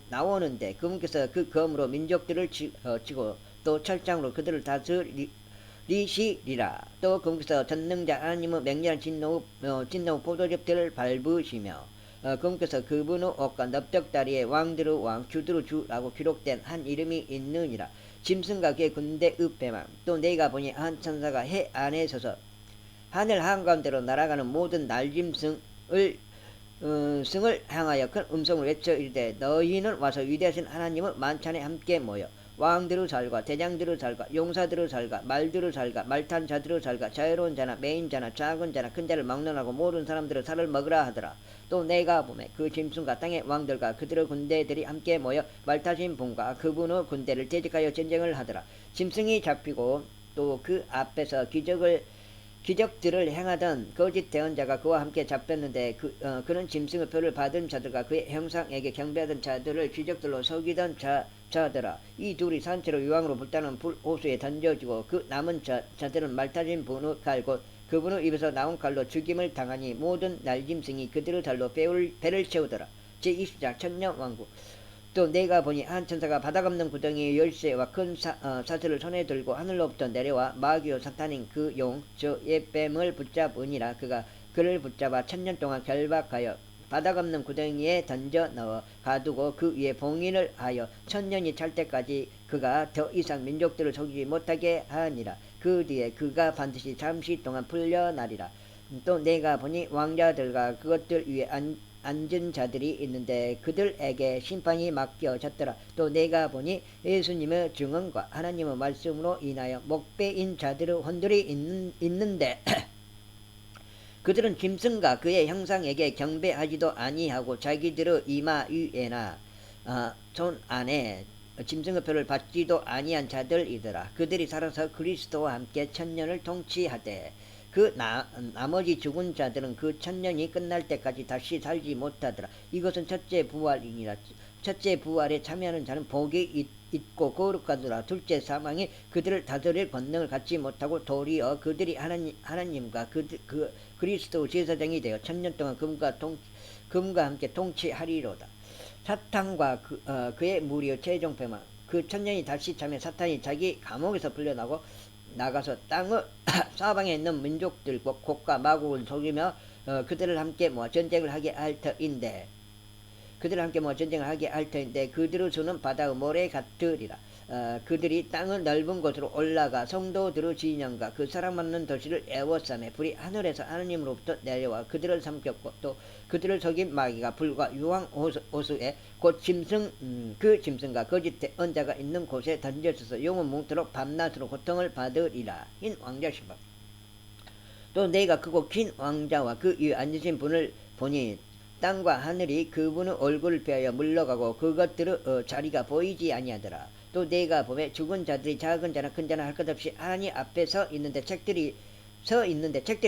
나오는데 그분께서 그 검으로 민족들을 치고 또 철장으로 그들을 다스리시리라. 또 그분께서 전능자 하나님의 맹렬한 진노 포도즙들을 밟으시며 그분께서 그분의 옷과 넓적다리에 왕들의 왕 주들의 주라고 기록된 한 이름이 있느니라. 짐승과 그의 군대의 배만 또 내가 보니 한 천사가 해 안에 서서 하늘 한가운데로 날아가는 모든 날짐승을 승을 향하여 큰 음성을 외쳐 이르되 너희는 와서 위대하신 하나님의 만찬에 함께 모여 왕들의 살과 대장들의 살과 용사들의 살과 말들의 살과 말탄 자들의 살과 자유로운 자나 매인 자나 작은 자나 큰 자를 막론하고 모든 사람들의 살을 먹으라 하더라. 또 내가 보매 그 짐승과 땅의 왕들과 그들의 군대들이 함께 모여 말타신 분과 그분의 군대를 대적하여 전쟁을 하더라. 짐승이 잡히고 또 그 앞에서 기적들을 행하던 거짓 대언자가 그와 함께 잡혔는데 그는 짐승의 표를 받은 자들과 그의 형상에게 경배하던 자들을 기적들로 속이던 자더라. 이 둘이 산채로 유황으로 불타는 불호수에 던져지고 그 남은 자들은 말타진 분의 칼 곧 그분의 입에서 나온 칼로 죽임을 당하니 모든 날짐승이 그들의 달로 배를 채우더라. 제20장 천년왕국. 또 내가 보니 한 천사가 바닥 없는 구덩이의 열쇠와 큰 사슬을 손에 들고 하늘로부터 내려와 마귀요 사탄인 그 용 저 옛뱀을 붙잡으니라. 그가 그를 붙잡아 1000년 동안 결박하여 바닥 없는 구덩이에 던져 넣어 가두고 그 위에 봉인을 하여 1000년이 찰 때까지 그가 더 이상 민족들을 속이지 못하게 하니라. 그 뒤에 그가 반드시 잠시 동안 풀려나리라. 또 내가 보니 왕자들과 그것들 위에 앉은 자들이 있는데 그들에게 심판이 맡겨졌더라. 또 내가 보니 예수님의 증언과 하나님의 말씀으로 인하여 목배인 자들의 혼들이 있는데 그들은 짐승과 그의 형상에게 경배하지도 아니하고 자기들의 이마 위에나 손 안에 짐승의 표를 받지도 아니한 자들이더라. 그들이 살아서 그리스도와 함께 1000년을 통치하되 나머지 죽은 자들은 그 1000년이 끝날 때까지 다시 살지 못하더라. 이것은 첫째 부활이니라. 첫째 부활에 참여하는 자는 복이 있고 거룩하더라. 둘째 사망이 그들을 다스릴 권능을 갖지 못하고 도리어 그들이 하나님과 그리스도 제사장이 되어 1000년 동안 그분과 함께 통치하리로다. 사탄과 그의 무리의 최종 패망. 그 1000년이 다시 차면 사탄이 자기 감옥에서 풀려나고 나가서 땅의 사방에 있는 민족들 곡과 마국을 속이며 그들을 함께 모아 전쟁을 하게 할 터인데 그들과 함께 뭐 전쟁을 하게 할 터인데 그들의 수는 바다의 모래 같으리라. 그들이 땅의 넓은 곳으로 올라가 성도들의 진영과 그 사랑 받는 도시를 애워싸매 불이 하늘에서 하느님으로부터 내려와 그들을 삼켰고 또 그들을 속인 마귀가 불과 유황 호수에 곧 짐승 그 짐승과 거짓 언자가 있는 곳에 던져져서 영원 뭉토록 밤낮으로 고통을 받으리라. 흰 왕자 신방. 또 내가 크고 긴 왕자와 그 위에 앉으신 분을 보니 땅과 하늘이 그분의 얼굴을 피하여 물러가고 그것들의 자리가 보이지 아니하더라. 또 내가 보매 죽은 자들이 작은 자나 큰 자나 할 것 없이 하나님 앞에 서 있는데 책들이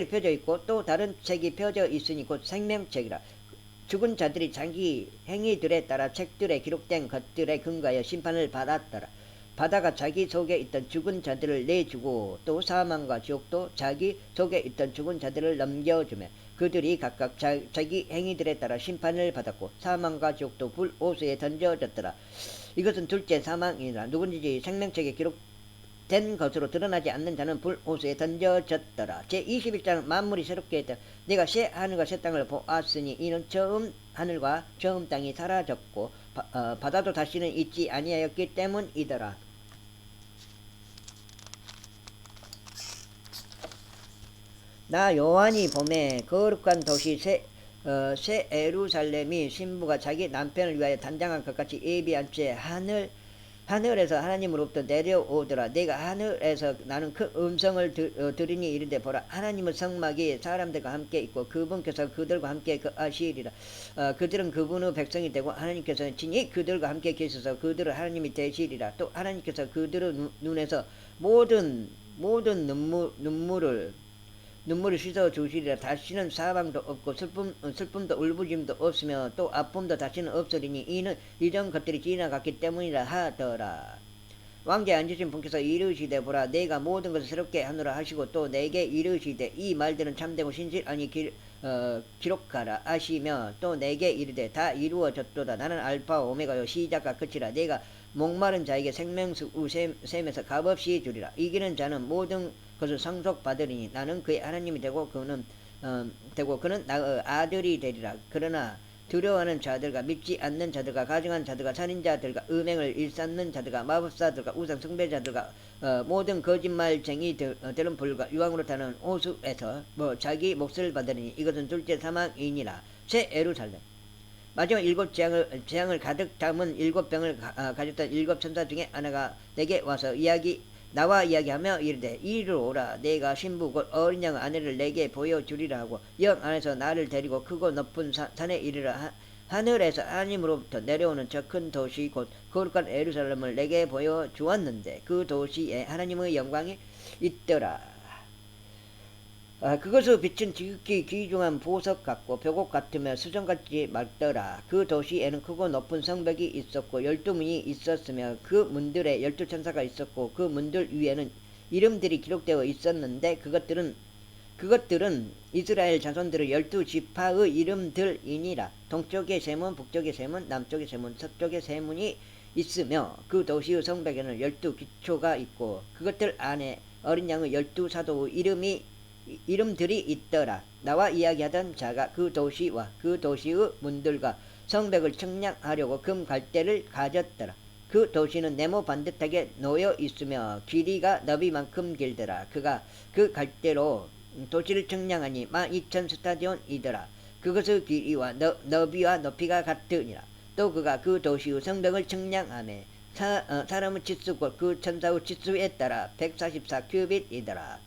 펴져 있고 또 다른 책이 펴져 있으니 곧 생명책이라. 죽은 자들이 자기 행위들에 따라 책들에 기록된 것들에 근거하여 심판을 받았더라. 바다가 자기 속에 있던 죽은 자들을 내주고 또 사망과 지옥도 자기 속에 있던 죽은 자들을 넘겨주며 그들이 각각 자기 행위들에 따라 심판을 받았고 사망과 지옥도 불호수에 던져졌더라. 이것은 둘째 사망이라. 누구든지 생명책에 기록된 것으로 드러나지 않는 자는 불호수에 던져졌더라. 제21장 만물이 새롭게 했다. 내가 새 하늘과 새 땅을 보았으니 이는 처음 하늘과 처음 땅이 사라졌고 바다도 다시는 있지 아니하였기 때문이더라. 나 요한이 봄에 거룩한 도시 새 에루살렘이 신부가 자기 남편을 위하여 단장한 것 같이 예비한 채 하늘에서 하나님으로부터 내려오더라. 내가 하늘에서 나는 그 음성을 들으니 이르되 보라 하나님의 성막이 사람들과 함께 있고 그분께서 그들과 함께 거하시리라. 그들은 그분의 백성이 되고 하나님께서는 친히 그들과 함께 계셔서 그들은 하나님이 되시리라. 또 하나님께서 그들의 눈에서 모든 눈물을 씻어 주시리라. 다시는 사방도 없고 슬픔도 울부짖음도 없으며 또 아픔도 다시는 없으리니 이는 이전 것들이 지나갔기 때문이라 하더라. 왕좌에 앉으신 분께서 이르시되 보라 내가 모든 것을 새롭게 하노라 하시고 또 내게 이르시되 이 말들은 참되고 신실하니 기록하라 하시며 또 내게 이르되 다 이루어졌도다. 나는 알파와 오메가요 시작과 끝이라. 내가 목마른 자에게 생명수 샘에서 값없이 주리라. 이기는 자는 모든 것을 상속받으리니 나는 그의 하나님이 되고 그는 나의 아들이 되리라. 그러나 두려워하는 자들과 믿지 않는 자들과 가증한 자들과 살인자들과 음행을 일삼는 자들과 마법사들과 우상 숭배자들과 모든 거짓말쟁이들은 불과 유황으로 타는 호수에서 자기 몫을 받으리니 이것은 둘째 사망이니라. 새 예루살렘. 마지막 일곱 재앙을 가득 담은 일곱 병을 가졌던 일곱 천사 중에 하나가 내게 와서 나와 이야기하며 이르되 이리로 오라. 내가 신부 곧 어린 양 아내를 내게 보여주리라 하고 영 안에서 나를 데리고 크고 높은 산에 이르러 하늘에서 하나님으로부터 내려오는 저 큰 도시 곧 거룩한 예루살렘을 내게 보여주었는데 그 도시에 하나님의 영광이 있더라. 그것의 빛은 지극히 귀중한 보석 같고 벽옥 같으며 수정같이 맑더라. 그 도시에는 크고 높은 성벽이 있었고 12문이 있었으며 그 문들에 12천사가 있었고 그 문들 위에는 이름들이 기록되어 있었는데 그것들은 이스라엘 자손들의 12지파의 이름들이니라. 동쪽의 세문, 북쪽의 세문, 남쪽의 세문, 서쪽의 세문이 있으며 그 도시의 성벽에는 12기초가 있고 그것들 안에 어린 양의 12사도의 이름들이 있더라. 나와 이야기하던 자가 그 도시와 그 도시의 문들과 성벽을 측량하려고 금 갈대를 가졌더라. 그 도시는 네모 반듯하게 놓여 있으며 길이가 너비만큼 길더라. 그가 그 갈대로 도시를 측량하니 12,000스타디온이더라. 그것의 길이와 너비와 높이가 같으니라. 또 그가 그 도시의 성벽을 측량하며 사람의 치수고 그 천사의 치수에 따라 144큐빗이더라.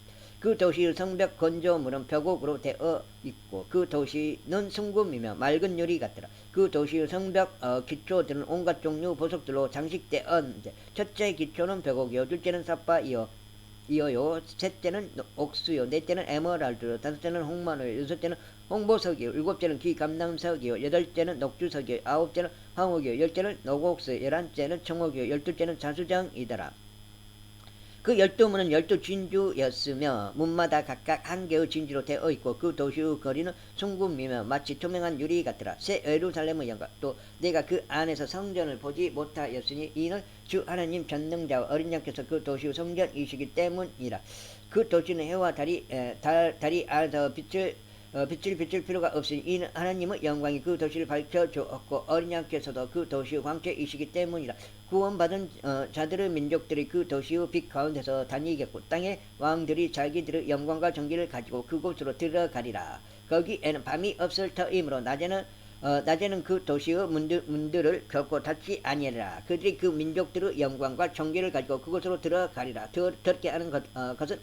그 도시의 성벽 건조물은 벽옥으로 되어 있고 그 도시는 순금이며 맑은 유리 같더라. 그 도시의 성벽 기초들은 온갖 종류 보석들로 장식되었는데 첫째 기초는 벽옥이요 둘째는 사파이어요 셋째는 옥수요 넷째는 에메랄드요 다섯째는 홍마노요 여섯째는 홍보석이요 일곱째는 귀감남석이요 여덟째는 녹주석이요 아홉째는 황옥이요 열째는 노곡석 열한째는 청옥이요 열둘째는 자수정이더라. 그 12문은 12진주였으며 문마다 각각 한 개의 진주로 되어 있고 그 도시의 거리는 순금이며 마치 투명한 유리 같더라. 새 예루살렘의 영광 또 내가 그 안에서 성전을 보지 못하였으니 이는 주 하나님 전능자와 어린 양께서 그 도시의 성전이시기 때문이라. 그 도시는 해와 달이 안에서 빛을 빛을 비출 필요가 없으니 이는 하나님의 영광이 그 도시를 밝혀주었고 어린 양께서도 그 도시의 광채이시기 때문이라. 구원받은 자들의 민족들이 그 도시의 빛 가운데서 다니겠고 땅의 왕들이 자기들의 영광과 정기를 가지고 그곳으로 들어가리라. 거기에는 밤이 없을 터이므로 낮에는 그 도시의 문들을 결코 닫지 아니하리라. 그들이 그 민족들의 영광과 정기를 가지고 그곳으로 들어가리라. 더럽게 하는 것은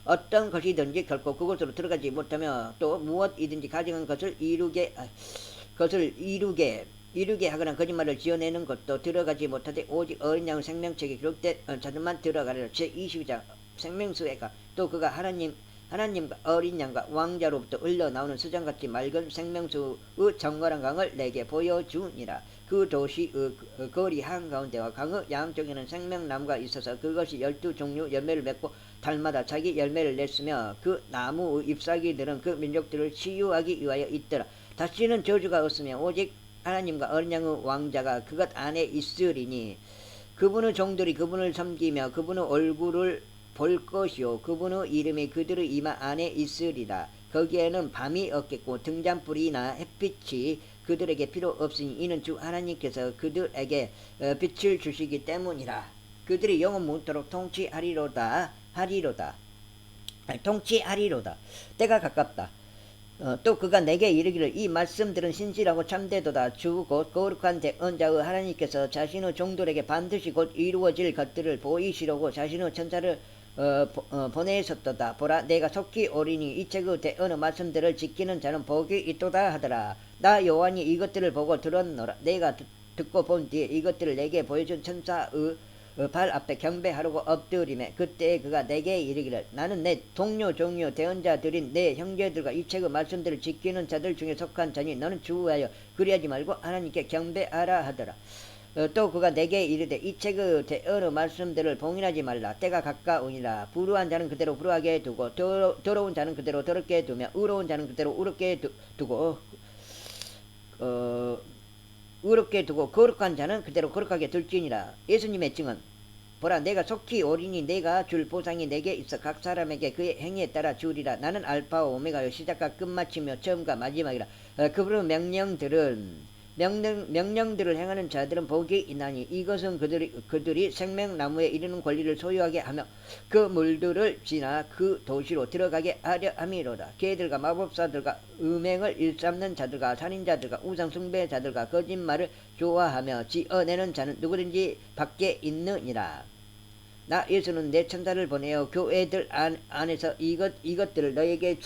어떤 것이든지 결코 그곳으로 들어가지 못하며 또 무엇이든지 가져간 것을 이루게 하거나 거짓말을 지어내는 것도 들어가지 못하되 오직 어린 양의 생명책에 기록된 자들만 들어가리라. 제22장 생명수회가 또 그가 하나님과 어린 양과 왕자로부터 흘러나오는 수정같이 맑은 생명수의 정갈한 강을 내게 보여주니라. 그 도시의 거리 한가운데와 강의 양쪽에는 생명나무가 있어서 그것이 12종류 열매를 맺고 달마다 자기 열매를 냈으며 그 나무의 잎사귀들은 그 민족들을 치유하기 위하여 있더라. 다시는 저주가 없으며 오직 하나님과 어린 양의 왕자가 그것 안에 있으리니 그분의 종들이 그분을 섬기며 그분의 얼굴을 볼 것이요 그분의 이름이 그들의 이마 안에 있으리라. 거기에는 밤이 없겠고 등잔불이나 햇빛이 그들에게 필요 없으니 이는 주 하나님께서 그들에게 빛을 주시기 때문이라. 그들이 영원 무토록 통치하리로다. 때가 가깝다. 또 그가 내게 이르기를 이 말씀들은 신실하고 참되도다. 주 곧 거룩한 대언자의 하나님께서 자신의 종들에게 반드시 곧 이루어질 것들을 보이시려고 자신의 천사를 보내셨도다. 보라 내가 속히 오리니 이 책의 대언의 말씀들을 지키는 자는 복이 있도다 하더라. 나 요한이 이것들을 보고 들었노라. 내가 듣고 본 뒤에 이것들을 내게 보여준 천사의 발 앞에 경배하려고 엎드리매 그때 그가 내게 이르기를 나는 내 동료 종료 대언자들인 내 형제들과 이 책의 말씀들을 지키는 자들 중에 속한 자니 너는 주의하여 그리하지 말고 하나님께 경배하라 하더라. 또 그가 내게 이르되 이 책의 대언의 말씀들을 봉인하지 말라. 때가 가까우니라. 불의한 자는 그대로 불의하게 두고 더러운 자는 그대로 더럽게 두며 의로운 자는 그대로 의롭게 두고 거룩한 자는 그대로 거룩하게 둘지니라. 예수님의 증언. 보라 내가 속히 오리니 내가 줄 보상이 내게 있어 각 사람에게 그의 행위에 따라 주리라. 나는 알파와 오메가요 시작과 끝마치며 처음과 마지막이라. 그분의 명령들을 행하는 자들은 복이 있나니 이것은 그들이 생명나무에 이르는 권리를 소유하게 하며 그 물들을 지나 그 도시로 들어가게 하려 함이로다. 개들과 마법사들과 음행을 일삼는 자들과 살인자들과 우상숭배자들과 거짓말을 좋아하며 지어내는 자는 누구든지 밖에 있느니라. 나 예수는 내 천사를 보내어 교회들 안에서 이것들을 너에게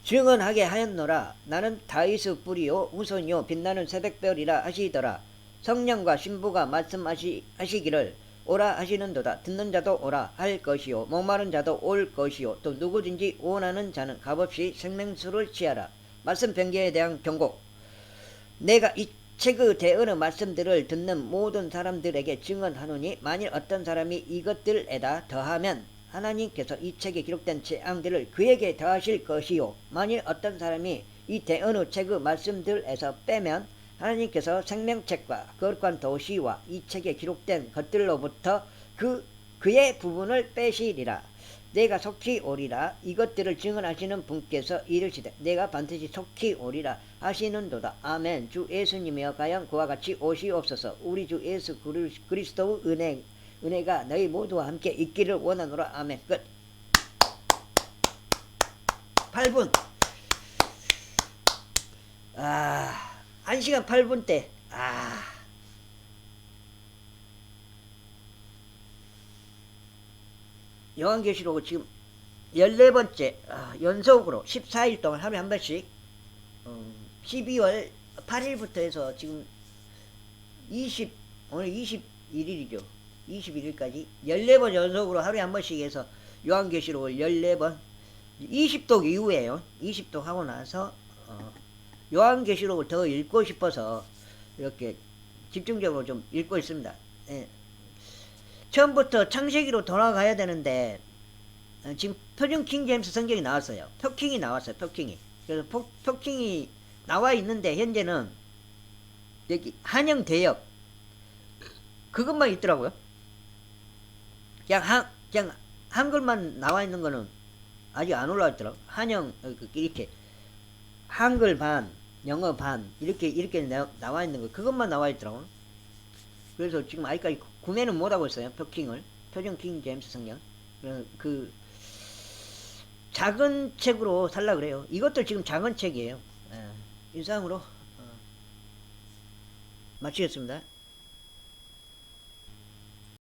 증언하게 하였노라. 나는 다윗의 뿌리요 후손이요 빛나는 새벽별이라 하시더라. 성령과 신부가 말씀하시기를 오라 하시는도다. 듣는 자도 오라 할 것이요 목마른 자도 올 것이요 또 누구든지 원하는 자는 값없이 생명수를 취하라. 말씀 변개에 대한 경고. 내가 이 책의 대언의 말씀들을 듣는 모든 사람들에게 증언하노니 만일 어떤 사람이 이것들에다 더하면 하나님께서 이 책에 기록된 재앙들을 그에게 더하실 것이요 만일 어떤 사람이 이 대언의 책의 말씀들에서 빼면 하나님께서 생명책과 거룩한 도시와 이 책에 기록된 것들로부터 그의 부분을 빼시리라. 내가 속히 오리라. 이것들을 증언하시는 분께서 이르시되 내가 반드시 속히 오리라 하시는도다. 아멘. 주 예수님이여 가영 그와 같이 오시옵소서. 우리 주 예수 그리스도의 은혜가 너희 모두와 함께 있기를 원하노라. 아멘. 끝. 8분. 1시간 8분 때. 요한계시록 지금 14번째 연속으로 14일 동안 하루에 한 번씩 12월 8일부터 해서 지금 오늘 21일이죠. 21일까지 14번 연속으로 하루에 한 번씩 해서 요한계시록을 14번 20독 이후에요. 20독 하고 나서 요한계시록을 더 읽고 싶어서 이렇게 집중적으로 좀 읽고 있습니다. 예. 처음부터 창세기로 돌아가야 되는데 지금 표준 킹제임스 성경이 나왔어요. 표킹이 나왔어요. 표킹이. 그래서 표킹이 나와 있는데 현재는 여기 한영 대역 그것만 있더라고요. 그냥 한글만 나와 있는 거는 아직 안 올라왔더라고. 한영 이렇게 한글 반, 영어 반 이렇게 나와 있는 거 그것만 나와 있더라고. 그래서 지금 아직까지 구매는 못 하고 있어요. 표킹을 표준 킹 제임스 성경. 그래서 그 작은 책으로 살라 그래요. 이것도 지금 작은 책이에요. 이상으로 마치겠습니다.